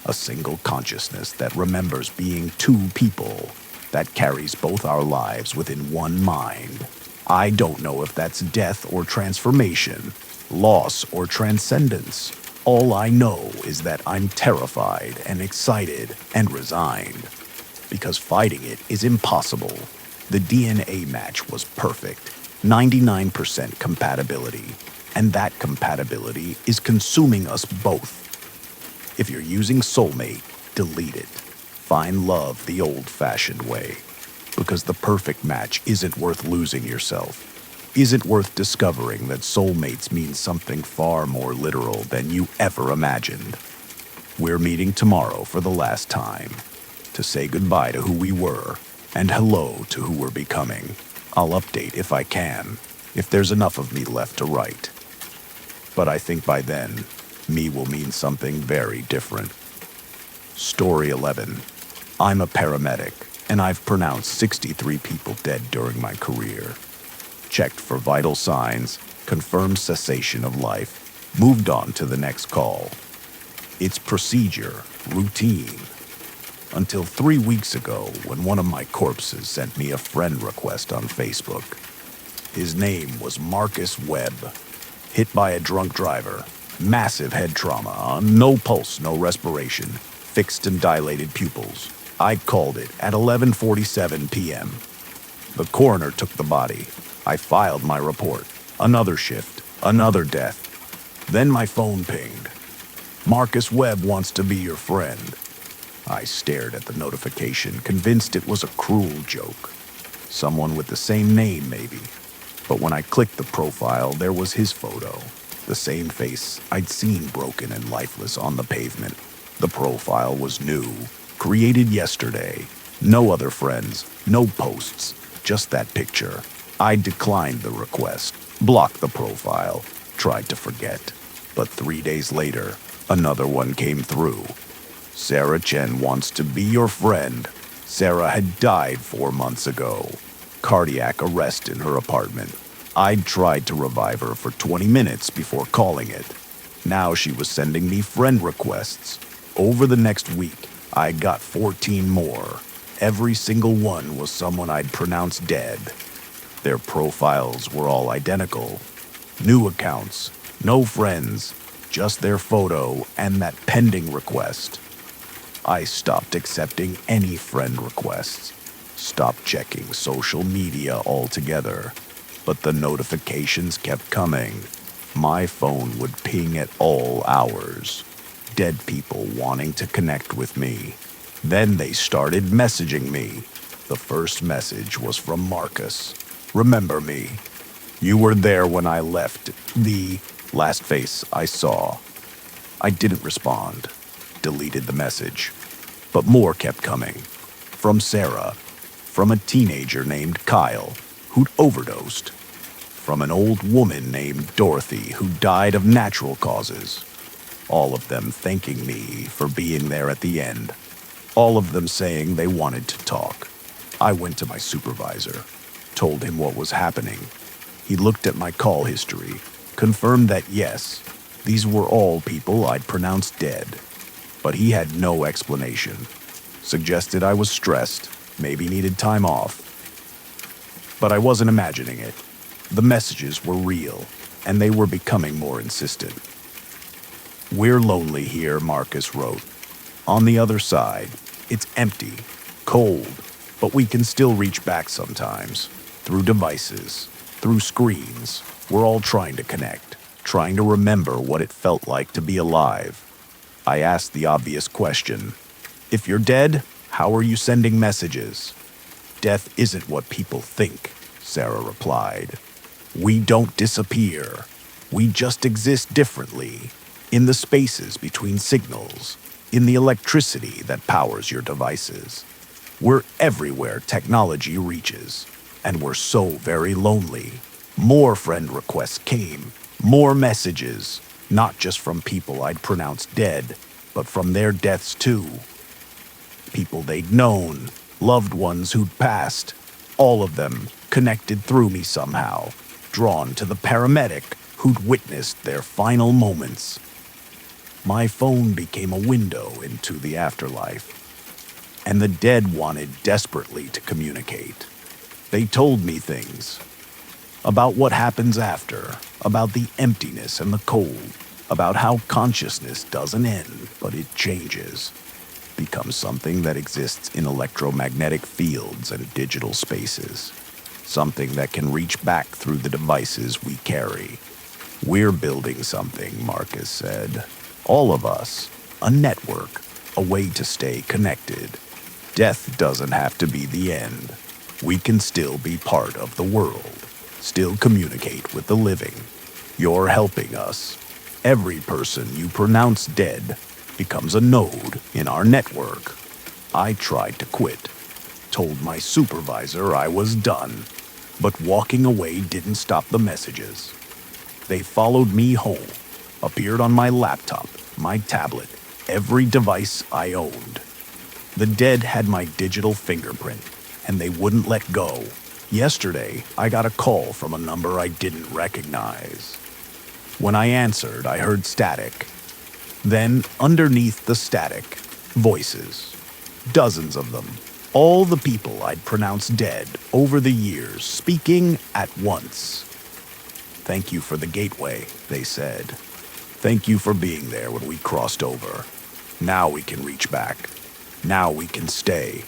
a single consciousness that remembers being two people, that carries both our lives within one mind. I don't know if that's death or transformation, loss or transcendence. All I know is that I'm terrified and excited and resigned. Because fighting it is impossible. The DNA match was perfect, 99% compatibility. And that compatibility is consuming us both. If you're using soulmate, delete it. Find love the old-fashioned way. Because the perfect match isn't worth losing yourself. Isn't worth discovering that soulmates mean something far more literal than you ever imagined. We're meeting tomorrow for the last time. To say goodbye to who we were, and hello to who we're becoming. I'll update if I can, if there's enough of me left to write. But I think by then, me will mean something very different. Story 11. I'm a paramedic, and I've pronounced 63 people dead during my career. Checked for vital signs, confirmed cessation of life, moved on to the next call. It's procedure, routine. Until 3 weeks ago, when one of my corpses sent me a friend request on Facebook. His name was Marcus Webb. Hit by a drunk driver, massive head trauma, no pulse, no respiration, fixed and dilated pupils. I called it at 11:47 p.m. The coroner took the body. I filed my report. Another shift, another death. Then my phone pinged. Marcus Webb wants to be your friend. I stared at the notification, convinced it was a cruel joke. Someone with the same name, maybe. But when I clicked the profile, there was his photo. The same face I'd seen broken and lifeless on the pavement. The profile was new, created yesterday. No other friends, no posts, just that picture. I declined the request, blocked the profile, tried to forget. But 3 days later, Another one came through. Sarah Chen wants to be your friend. Sarah had died 4 months ago. Cardiac arrest in her apartment. I'd tried to revive her for 20 minutes before calling it. Now she was sending me friend requests. Over the next week, I got 14 more. Every single one was someone I'd pronounced dead. Their profiles were all identical. New accounts, no friends, just their photo and that pending request. I stopped accepting any friend requests, stopped checking social media altogether, but the notifications kept coming. My phone would ping at all hours. Dead people wanting to connect with me. Then they started messaging me. The first message was from Marcus. Remember me? You were there when I left. The last face I saw. I didn't respond. Deleted the message. But more kept coming. From Sarah. From a teenager named Kyle, who'd overdosed. From an old woman named Dorothy, who died of natural causes. All of them thanking me for being there at the end. All of them saying they wanted to talk. I went to my supervisor, told him what was happening. He looked at my call history, confirmed that yes, these were all people I'd pronounced dead. But he had no explanation. Suggested I was stressed, maybe needed time off. But I wasn't imagining it. The messages were real, and they were becoming more insistent. We're lonely here, Marcus wrote. On the other side, it's empty, cold, but we can still reach back sometimes. Through devices, through screens, we're all trying to connect, trying to remember what it felt like to be alive. I asked the obvious question. If you're dead, how are you sending messages? Death isn't what people think, Sarah replied. We don't disappear. We just exist differently, in the spaces between signals, in the electricity that powers your devices. We're everywhere technology reaches, and we're so very lonely. More friend requests came, more messages, not just from people I'd pronounced dead, but from their deaths too. People they'd known, loved ones who'd passed, all of them connected through me somehow, drawn to the paramedic who'd witnessed their final moments. My phone became a window into the afterlife, and the dead wanted desperately to communicate. They told me things about what happens after, about the emptiness and the cold, about how consciousness doesn't end, but it changes, becomes something that exists in electromagnetic fields and digital spaces, something that can reach back through the devices we carry. We're building something, Marcus said. All of us, a network, a way to stay connected. Death doesn't have to be the end. We can still be part of the world, still communicate with the living. You're helping us. Every person you pronounce dead becomes a node in our network. I tried to quit, told my supervisor I was done, but walking away didn't stop the messages. They followed me home, appeared on my laptop, my tablet, every device I owned. The dead had my digital fingerprint, and they wouldn't let go. Yesterday, I got a call from a number I didn't recognize. When I answered, I heard static. Then, underneath the static, voices. Dozens of them. All the people I'd pronounced dead over the years, speaking at once. Thank you for the gateway, they said. Thank you for being there when we crossed over. Now we can reach back. Now we can stay.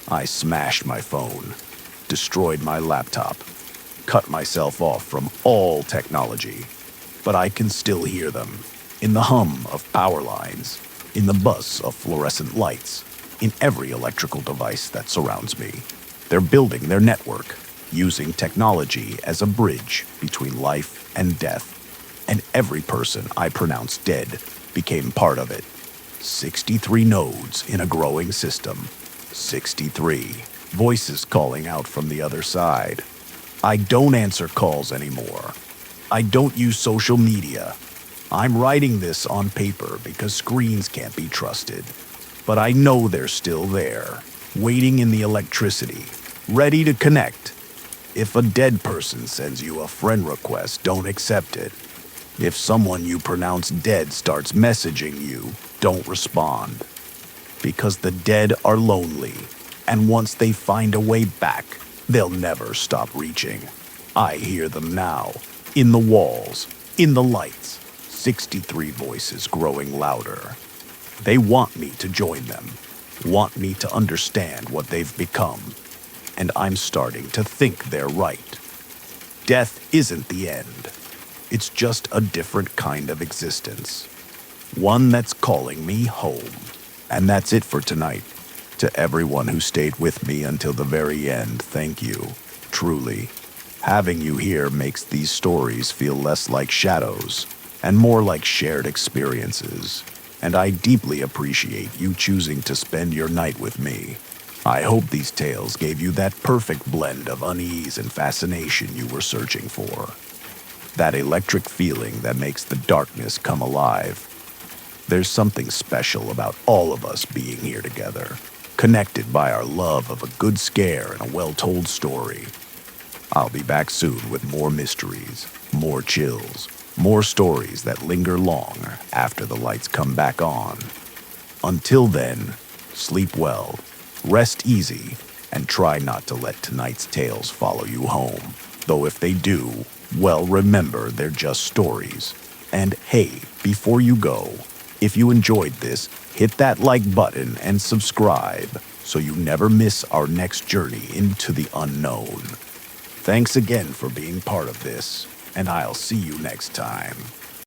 I smashed my phone, destroyed my laptop, cut myself off from all technology. But I can still hear them, in the hum of power lines, in the buzz of fluorescent lights, in every electrical device that surrounds me. They're building their network, using technology as a bridge between life and death. And every person I pronounced dead became part of it. 63 nodes in a growing system. 63 voices calling out from the other side. I don't answer calls anymore. I don't use social media. I'm writing this on paper because screens can't be trusted. But I know they're still there, waiting in the electricity, ready to connect. If a dead person sends you a friend request, don't accept it. If someone you pronounce dead starts messaging you, don't respond. Because the dead are lonely, and once they find a way back, they'll never stop reaching. I hear them now, in the walls, in the lights, 63 voices growing louder. They want me to join them, want me to understand what they've become, and I'm starting to think they're right. Death isn't the end. It's just a different kind of existence. One that's calling me home. And that's it for tonight. To everyone who stayed with me until the very end, thank you. Truly. Having you here makes these stories feel less like shadows and more like shared experiences. And I deeply appreciate you choosing to spend your night with me. I hope these tales gave you that perfect blend of unease and fascination you were searching for. That electric feeling that makes the darkness come alive. There's something special about all of us being here together, connected by our love of a good scare and a well-told story. I'll be back soon with more mysteries, more chills, more stories that linger long after the lights come back on. Until then, sleep well, rest easy, and try not to let tonight's tales follow you home. Though if they do, well, remember they're just stories. And hey, before you go, if you enjoyed this, hit that like button and subscribe so you never miss our next journey into the unknown. Thanks again for being part of this, and I'll see you next time.